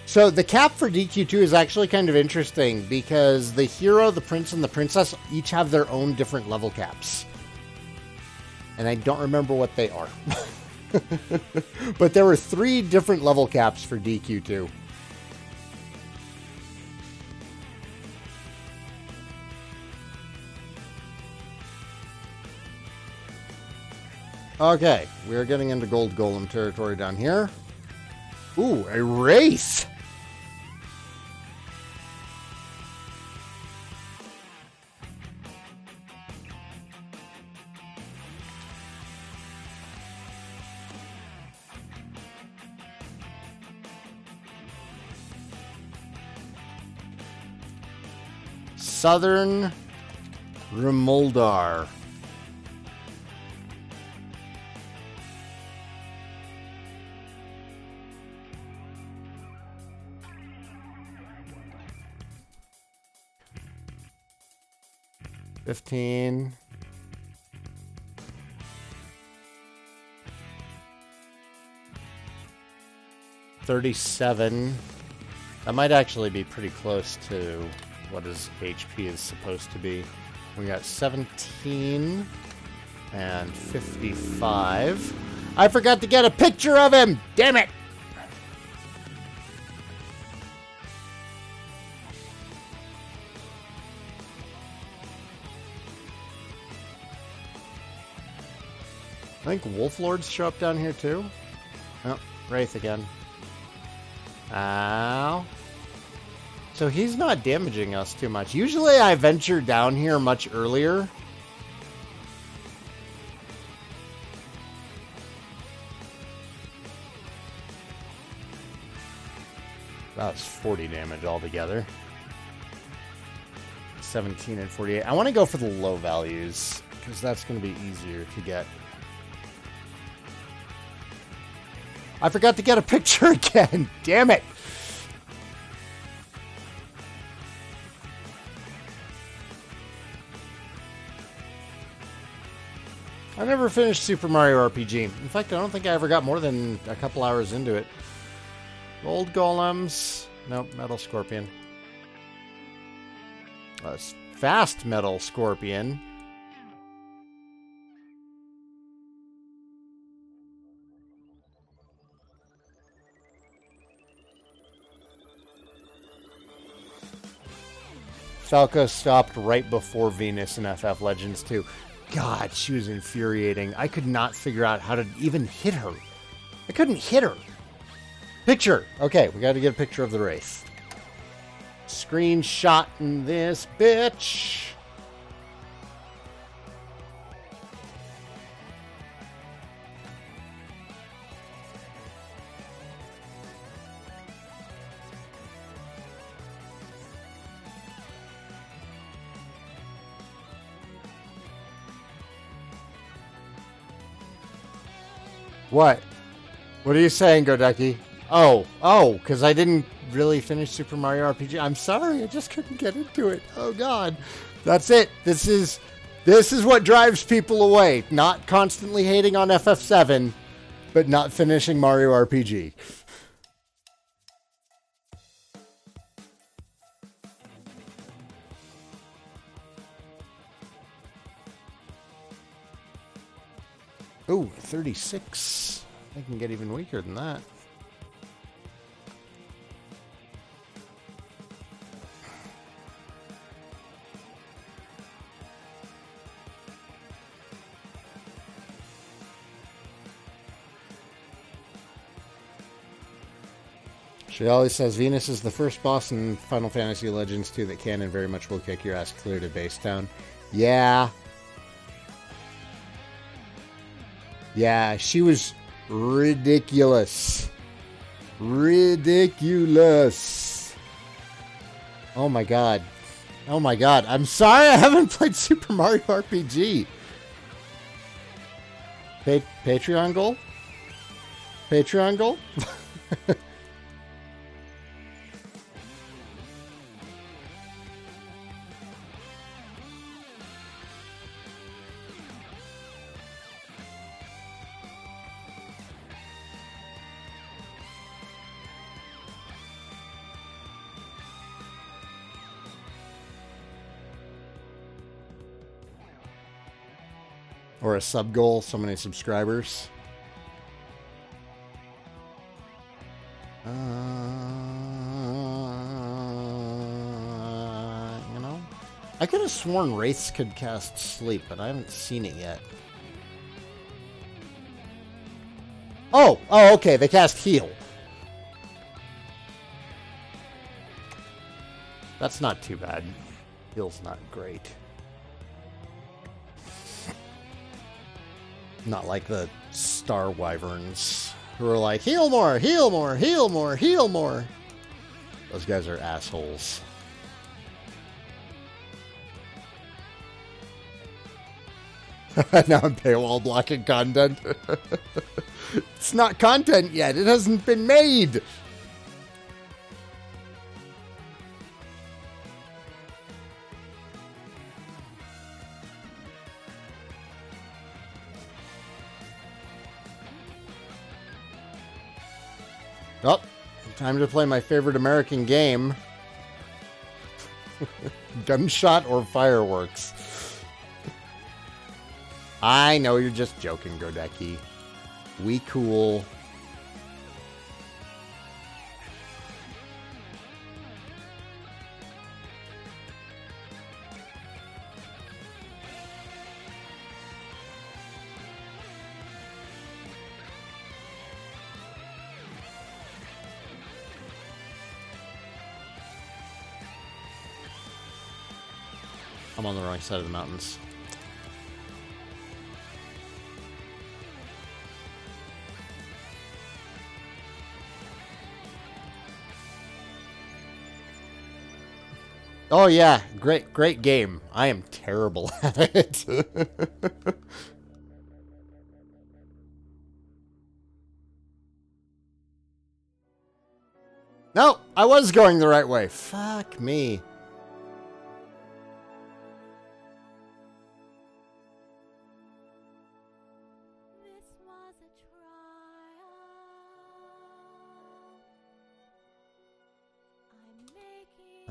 A: So the cap for DQ2 is actually kind of interesting because the hero, the prince, and the princess each have their own different level caps. And I don't remember what they are. But there were 3 different level caps for DQ2. Okay, we are getting into Gold Golem territory down here. Ooh, a race! Southern Remoldar. 37. That might actually be pretty close to what his HP is supposed to be. We got 17 and 55. I forgot to get a picture of him! Damn it! I think Wolf Lords show up down here too. Oh, Wraith again. Ow. So he's not damaging us too much. Usually I venture down here much earlier. That's 40 damage altogether. 17 and 48. I want to go for the low values, because that's going to be easier to get. I forgot to get a picture again. Damn it. I never finished Super Mario RPG. In fact, I don't think I ever got more than a couple hours into it. Gold golems. Nope, metal scorpion. Fast metal scorpion. Falco stopped right before Venus in FF Legends 2. God, she was infuriating. I could not figure out how to even hit her. I couldn't hit her. Picture. Okay, we got to get a picture of the Wraith. Screenshotting this bitch. What? What are you saying, Goducky? Oh, because I didn't really finish Super Mario RPG. I'm sorry, I just couldn't get into it. Oh God, that's it. This is what drives people away. Not constantly hating on FF7, but not finishing Mario RPG. Ooh, 36. I can get even weaker than that. She always says Venus is the first boss in Final Fantasy Legends 2 that can and very much will kick your ass clear to base town. Yeah. Yeah, she was ridiculous. Ridiculous. Oh my God. Oh my God. I'm sorry I haven't played Super Mario RPG. Patreon goal? Patreon goal? Or a sub goal, so many subscribers. You know? I could have sworn Wraiths could cast Sleep, but I haven't seen it yet. Oh, okay, they cast Heal. That's not too bad. Heal's not great. Not like the Star Wyverns who are like, heal more, heal more, heal more, heal more. Those guys are assholes. Now I'm paywall blocking content. It's not content yet. It hasn't been made. Oh, Time to play my favorite American game. Gunshot or fireworks? I know you're just joking, Godecki. We cool. I'm on the wrong side of the mountains. Oh yeah, great game. I am terrible at it. No, I was going the right way. Fuck me.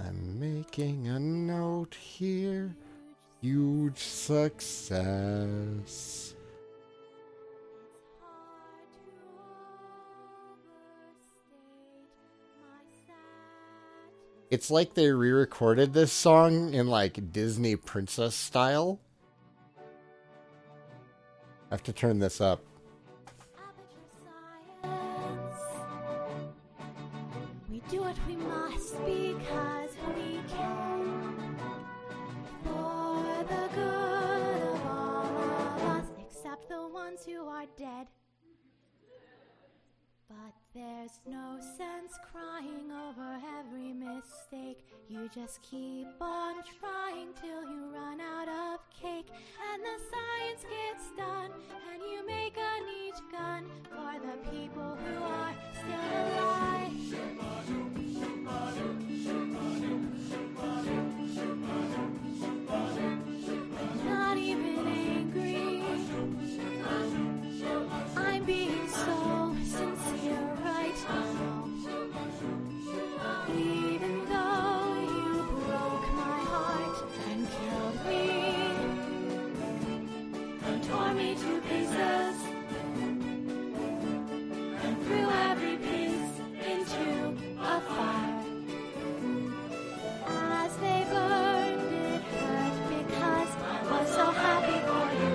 A: I'm making a note here. Huge success. It's like they re-recorded this song in like Disney princess style. I have to turn this up.
D: We do what we must because we can. For the good of all of us, except the ones who are dead. But there's no sense crying over every mistake. You just keep on trying till you run out of cake. And the science gets done, and you make a neat gun for the people who are still alive. Not even angry. I'm being so sincere right now. Even though you broke my heart and killed me and tore me to pieces and threw every piece into a fire. As they burned, it hurt because I was so happy for you.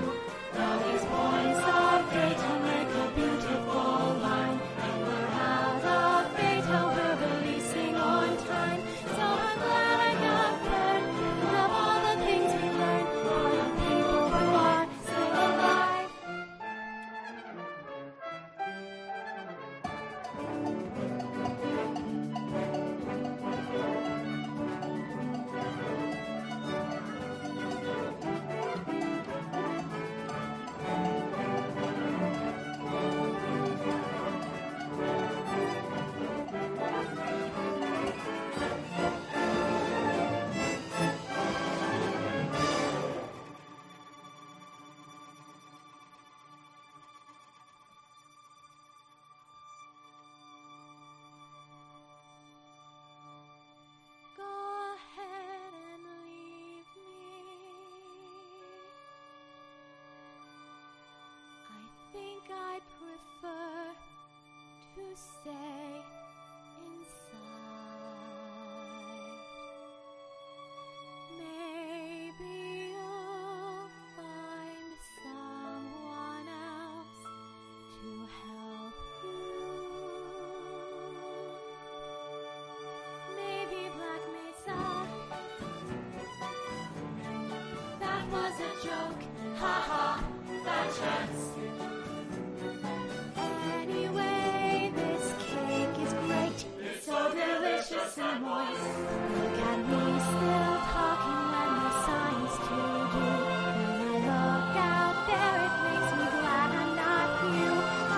D: Now these boys of Beta make a beautiful line, and we're out of Beta, we're releasing on time. So I'm glad I got burned, and of all the things we learned, for the people who are still alive. Go ahead and leave me. I think I'd prefer to stay inside. Maybe you'll find someone else to help you. Maybe Black Mesa. That was a joke. Ha ha, that chance. Anyway, this cake is great. It's so delicious and moist. Look at me still talking when there's science to do. When I look out there, it makes me glad I'm not you.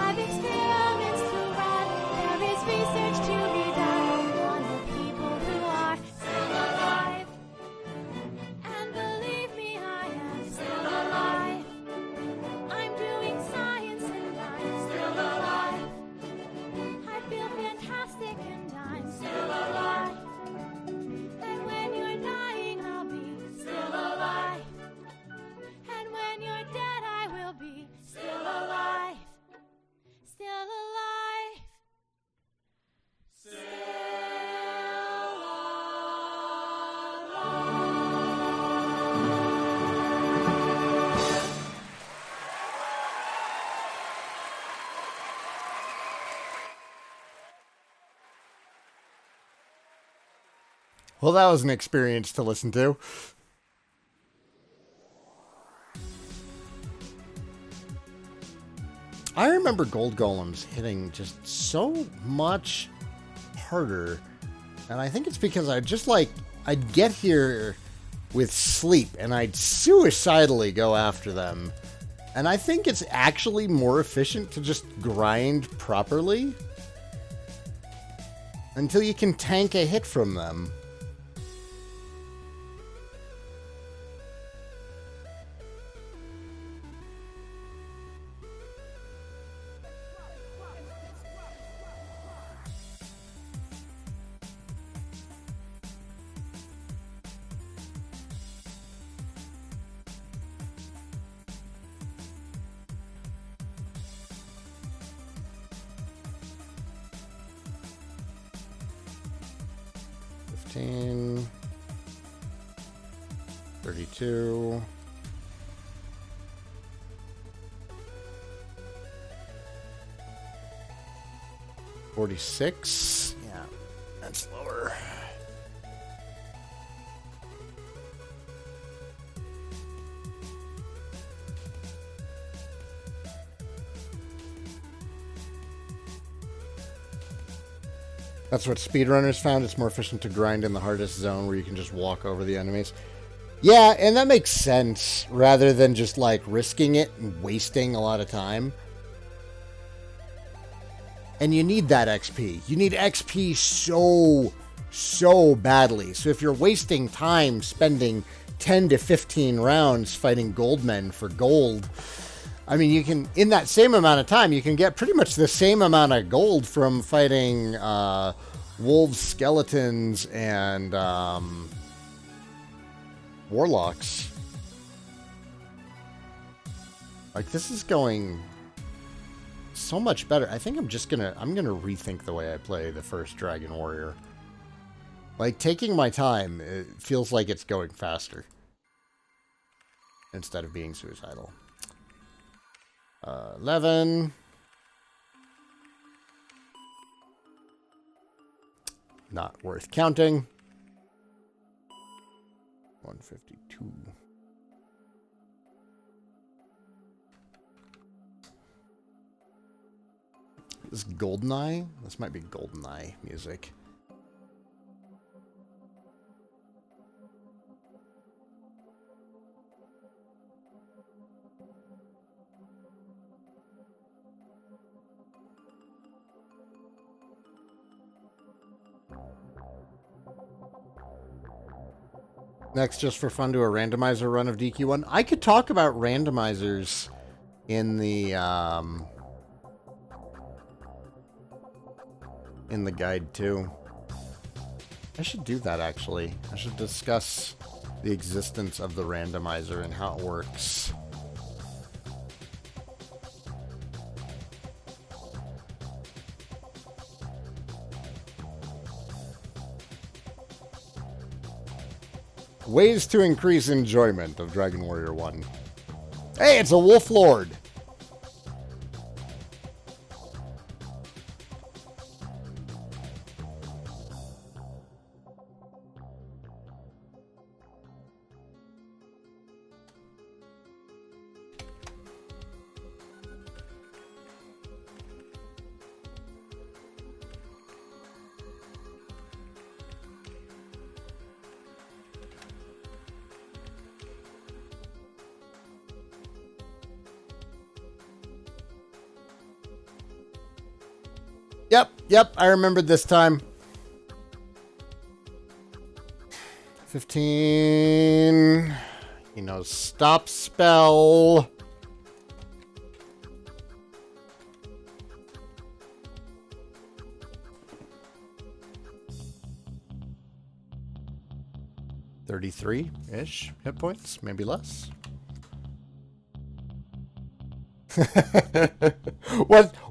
D: I've experiments to run. There is research to be done on the people who are still alive. And believe me, I am still alive. I'm doing science and I'm still alive. I feel fantastic and
A: Well, that was an experience to listen to. I remember gold golems hitting just so much harder. And I think it's because I'd get here with sleep and I'd suicidally go after them. And I think it's actually more efficient to just grind properly until you can tank a hit from them. $15, $32. $46. Yeah, that's lower. That's what speedrunners found. It's more efficient to grind in the hardest zone where you can just walk over the enemies. Yeah, and that makes sense rather than just like risking it and wasting a lot of time. And you need that XP. You need XP so badly. So if you're wasting time spending 10 to 15 rounds fighting goldmen for gold, I mean, you can, in that same amount of time, you can get pretty much the same amount of gold from fighting wolves, skeletons, and warlocks. Like, this is going so much better. I think I'm gonna rethink the way I play the first Dragon Warrior. Like, taking my time, it feels like it's going faster instead of being suicidal. 11. Not worth counting. 152. This is GoldenEye? This might be GoldenEye music. Next, just for fun, do a randomizer run of DQ1. I could talk about randomizers in the guide too. I should do that actually. I should discuss the existence of the randomizer and how it works. Ways to increase enjoyment of Dragon Warrior 1. Hey, it's a Wolf Lord! Yep, I remembered this time. 15. He knows stop spell. $33-ish hit points, maybe less.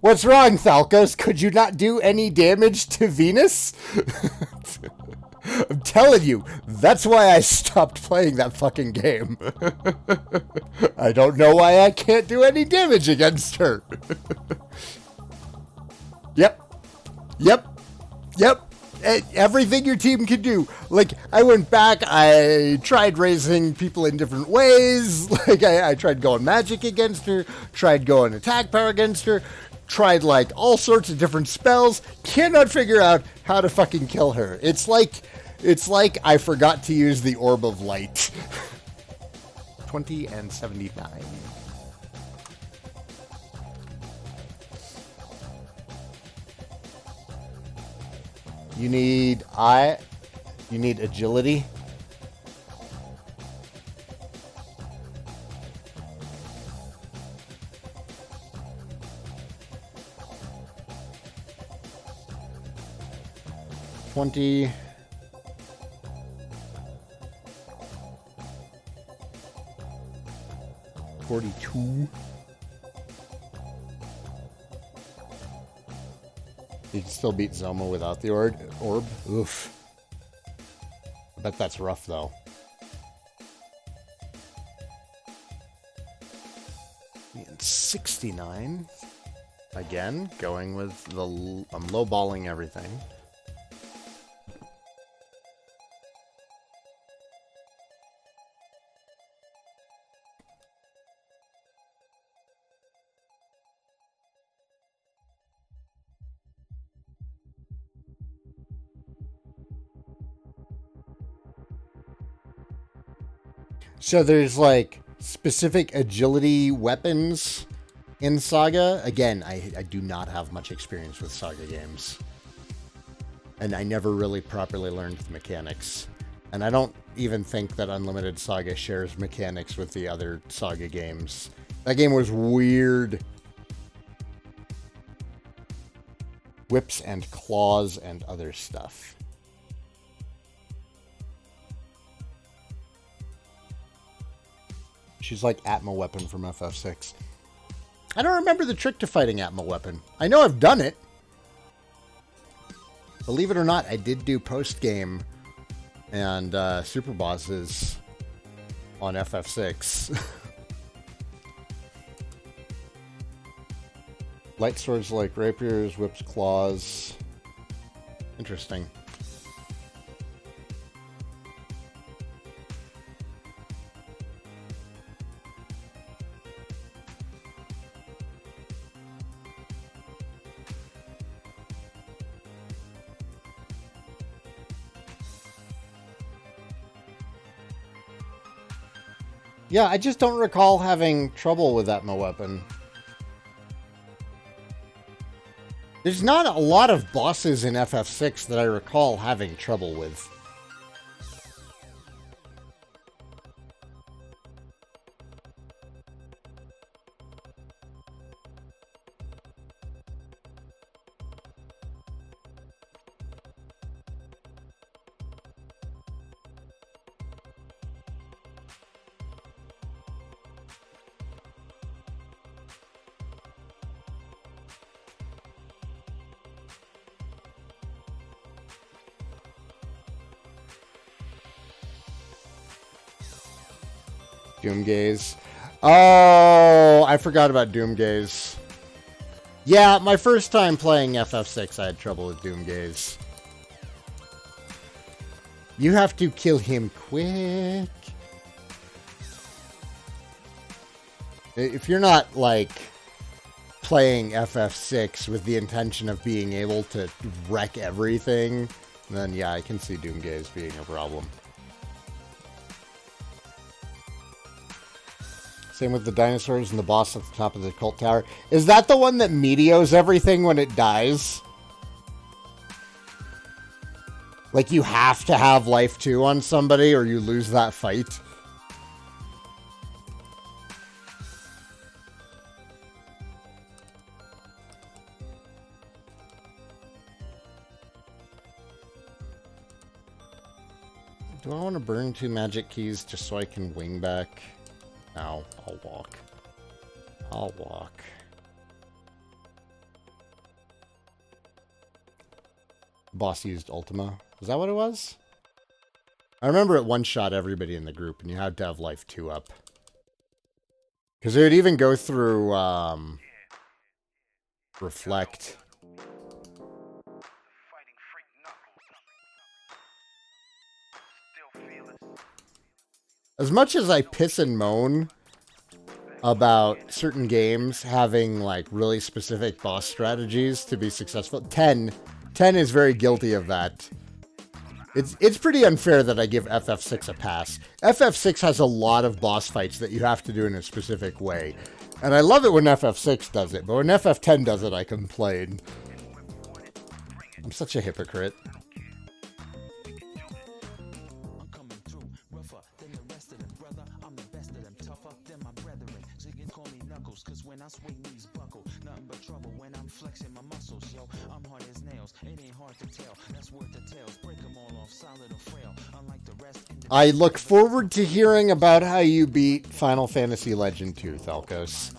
A: What's wrong, Thalcos? Could you not do any damage to Venus? I'm telling you, that's why I stopped playing that fucking game. I don't know why I can't do any damage against her. Yep. Everything your team can do. Like, I went back, I tried raising people in different ways. Like, I tried going magic against her, tried going attack power against her, tried, like, all sorts of different spells. Cannot figure out how to fucking kill her. It's like I forgot to use the Orb of Light. 20 and 79. You need agility. $20. 42. You can still beat Zoma without the orb. Oof. I bet that's rough, though. And 69. Again, going with the... I'm lowballing everything. So there's, like, specific agility weapons in Saga. Again, I do not have much experience with Saga games. And I never really properly learned the mechanics. And I don't even think that Unlimited Saga shares mechanics with the other Saga games. That game was weird. Whips and claws and other stuff. She's like Atma Weapon from FF6. I don't remember the trick to fighting Atma Weapon. I know I've done it. Believe it or not, I did do post-game and super bosses on FF6. Light swords like rapiers, whips, claws. Interesting. Yeah, I just don't recall having trouble with Atma Weapon. There's not a lot of bosses in FF6 that I recall having trouble with. Doomgaze. Oh, I forgot about Doomgaze. Yeah, my first time playing FF6, I had trouble with Doomgaze. You have to kill him quick. If you're not, like, playing FF6 with the intention of being able to wreck everything, then yeah, I can see Doomgaze being a problem. Same with the dinosaurs and the boss at the top of the cult tower. Is that the one that meteos everything when it dies? Like, you have to have life 2 on somebody or you lose that fight? Do I want to burn 2 magic keys just so I can wing back? No, I'll walk. I'll walk. Boss used Ultima. Was that what it was? I remember it one-shot everybody in the group, and you had to have life 2 up. Because it would even go through, Reflect. As much as I piss and moan about certain games having like really specific boss strategies to be successful, 10 is very guilty of that. It's pretty unfair that I give FF6 a pass. FF6 has a lot of boss fights that you have to do in a specific way. And I love it when FF6 does it, but when FF10 does it, I complain. I'm such a hypocrite. I look forward to hearing about how you beat Final Fantasy Legend 2, Thalkos.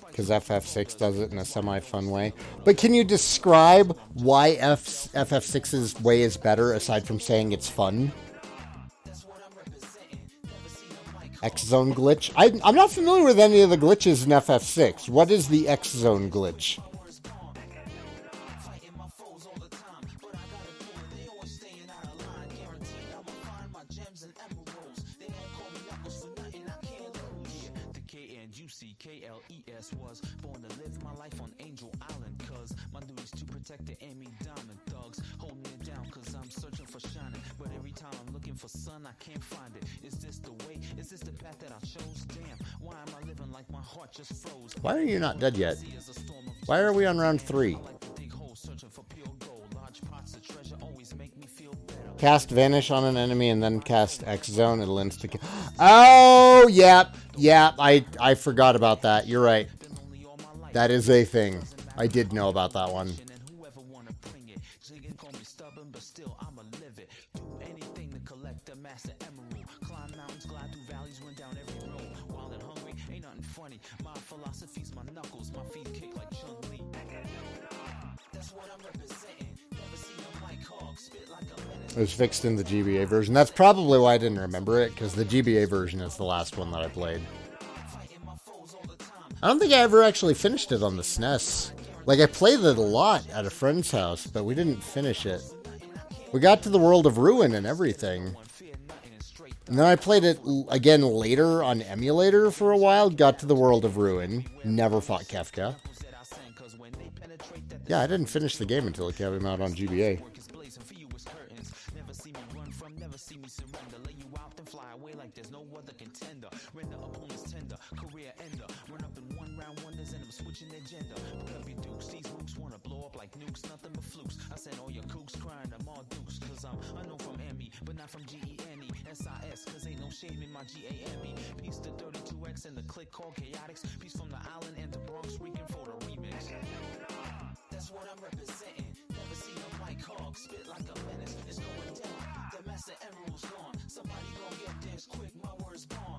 A: Because FF6 does it in a semi-fun way. But can you describe why FF6's way is better, aside from saying it's fun? X-Zone glitch? I'm not familiar with any of the glitches in FF6. What is the X-Zone glitch?
E: Was born to live my life on Angel Island, cause my duty's to protect the enemy diamond thugs holding it down, cause I'm searching for shining, but every time I'm looking for sun I can't find it. Is this the way? Is this the path that I chose? Damn, why am I living like my heart just froze?
A: Why are you not dead yet? Why are we on round 3? Cast Vanish on an enemy and then cast X-Zone. It'll insta-kill. Oh, yep. I forgot about that. You're right. That is a thing. I did know about that one. It was fixed in the GBA version. That's probably why I didn't remember it, because the GBA version is the last one that I played. I don't think I ever actually finished it on the SNES. Like, I played it a lot at a friend's house, but we didn't finish it. We got to the World of Ruin and everything. And then I played it again later on emulator for a while, got to the World of Ruin, never fought Kefka. Yeah, I didn't finish the game until it came out on GBA.
E: Shame in my GAME. Peace to 32X and the click called Chaotix. Peace from the island and the Bronx Rican for the remix. That's what I'm representing. Never seen a Mike Hawk spit like a menace. It's going down. The Master Emerald's gone. Somebody gon' get this quick. My words bomb.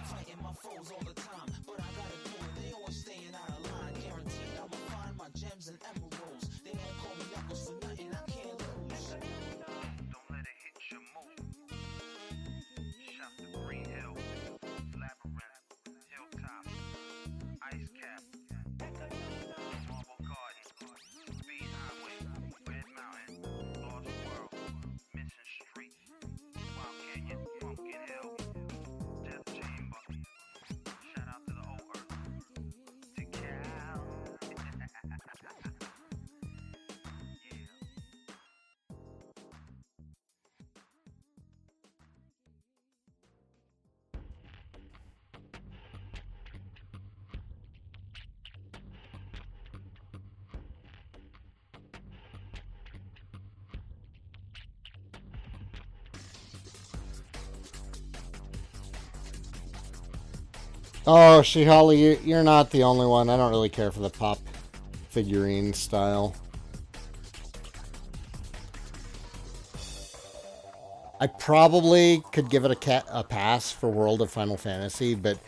E: Fighting my foes all the time, but I gotta do it. They always staying out of line. Guaranteed I'ma find my gems and emeralds. They don't call me knuckles for nothing. I can't lose. Don't let it hit your move. Green Hill, Labyrinth, Hilltop, Ice Cap, Marble Garden, Speed Highway, Red Mountain, Lost World, Mission Street, Wild Canyon, Pumpkin Hill, Death Chamber. Shout out to the whole earth. To Cal.
A: Oh, Shihali, you're not the only one. I don't really care for the pop figurine style. I probably could give it a pass for World of Final Fantasy, but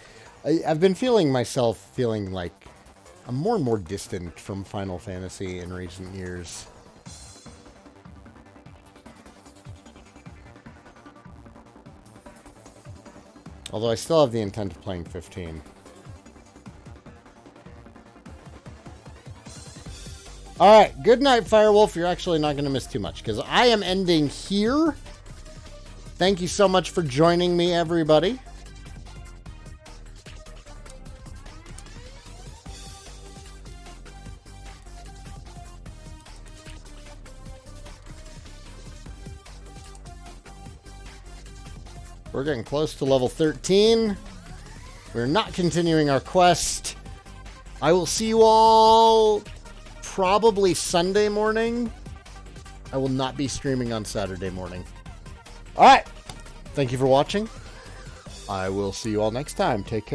A: I've been feeling like I'm more and more distant from Final Fantasy in recent years. Although I still have the intent of playing 15. All right, good night, Firewolf. You're actually not going to miss too much because I am ending here. Thank you so much for joining me, everybody. We're getting close to level 13. We're not continuing our quest. I will see you all probably Sunday morning. I will not be streaming on Saturday morning. All right. Thank you for watching. I will see you all next time. Take care.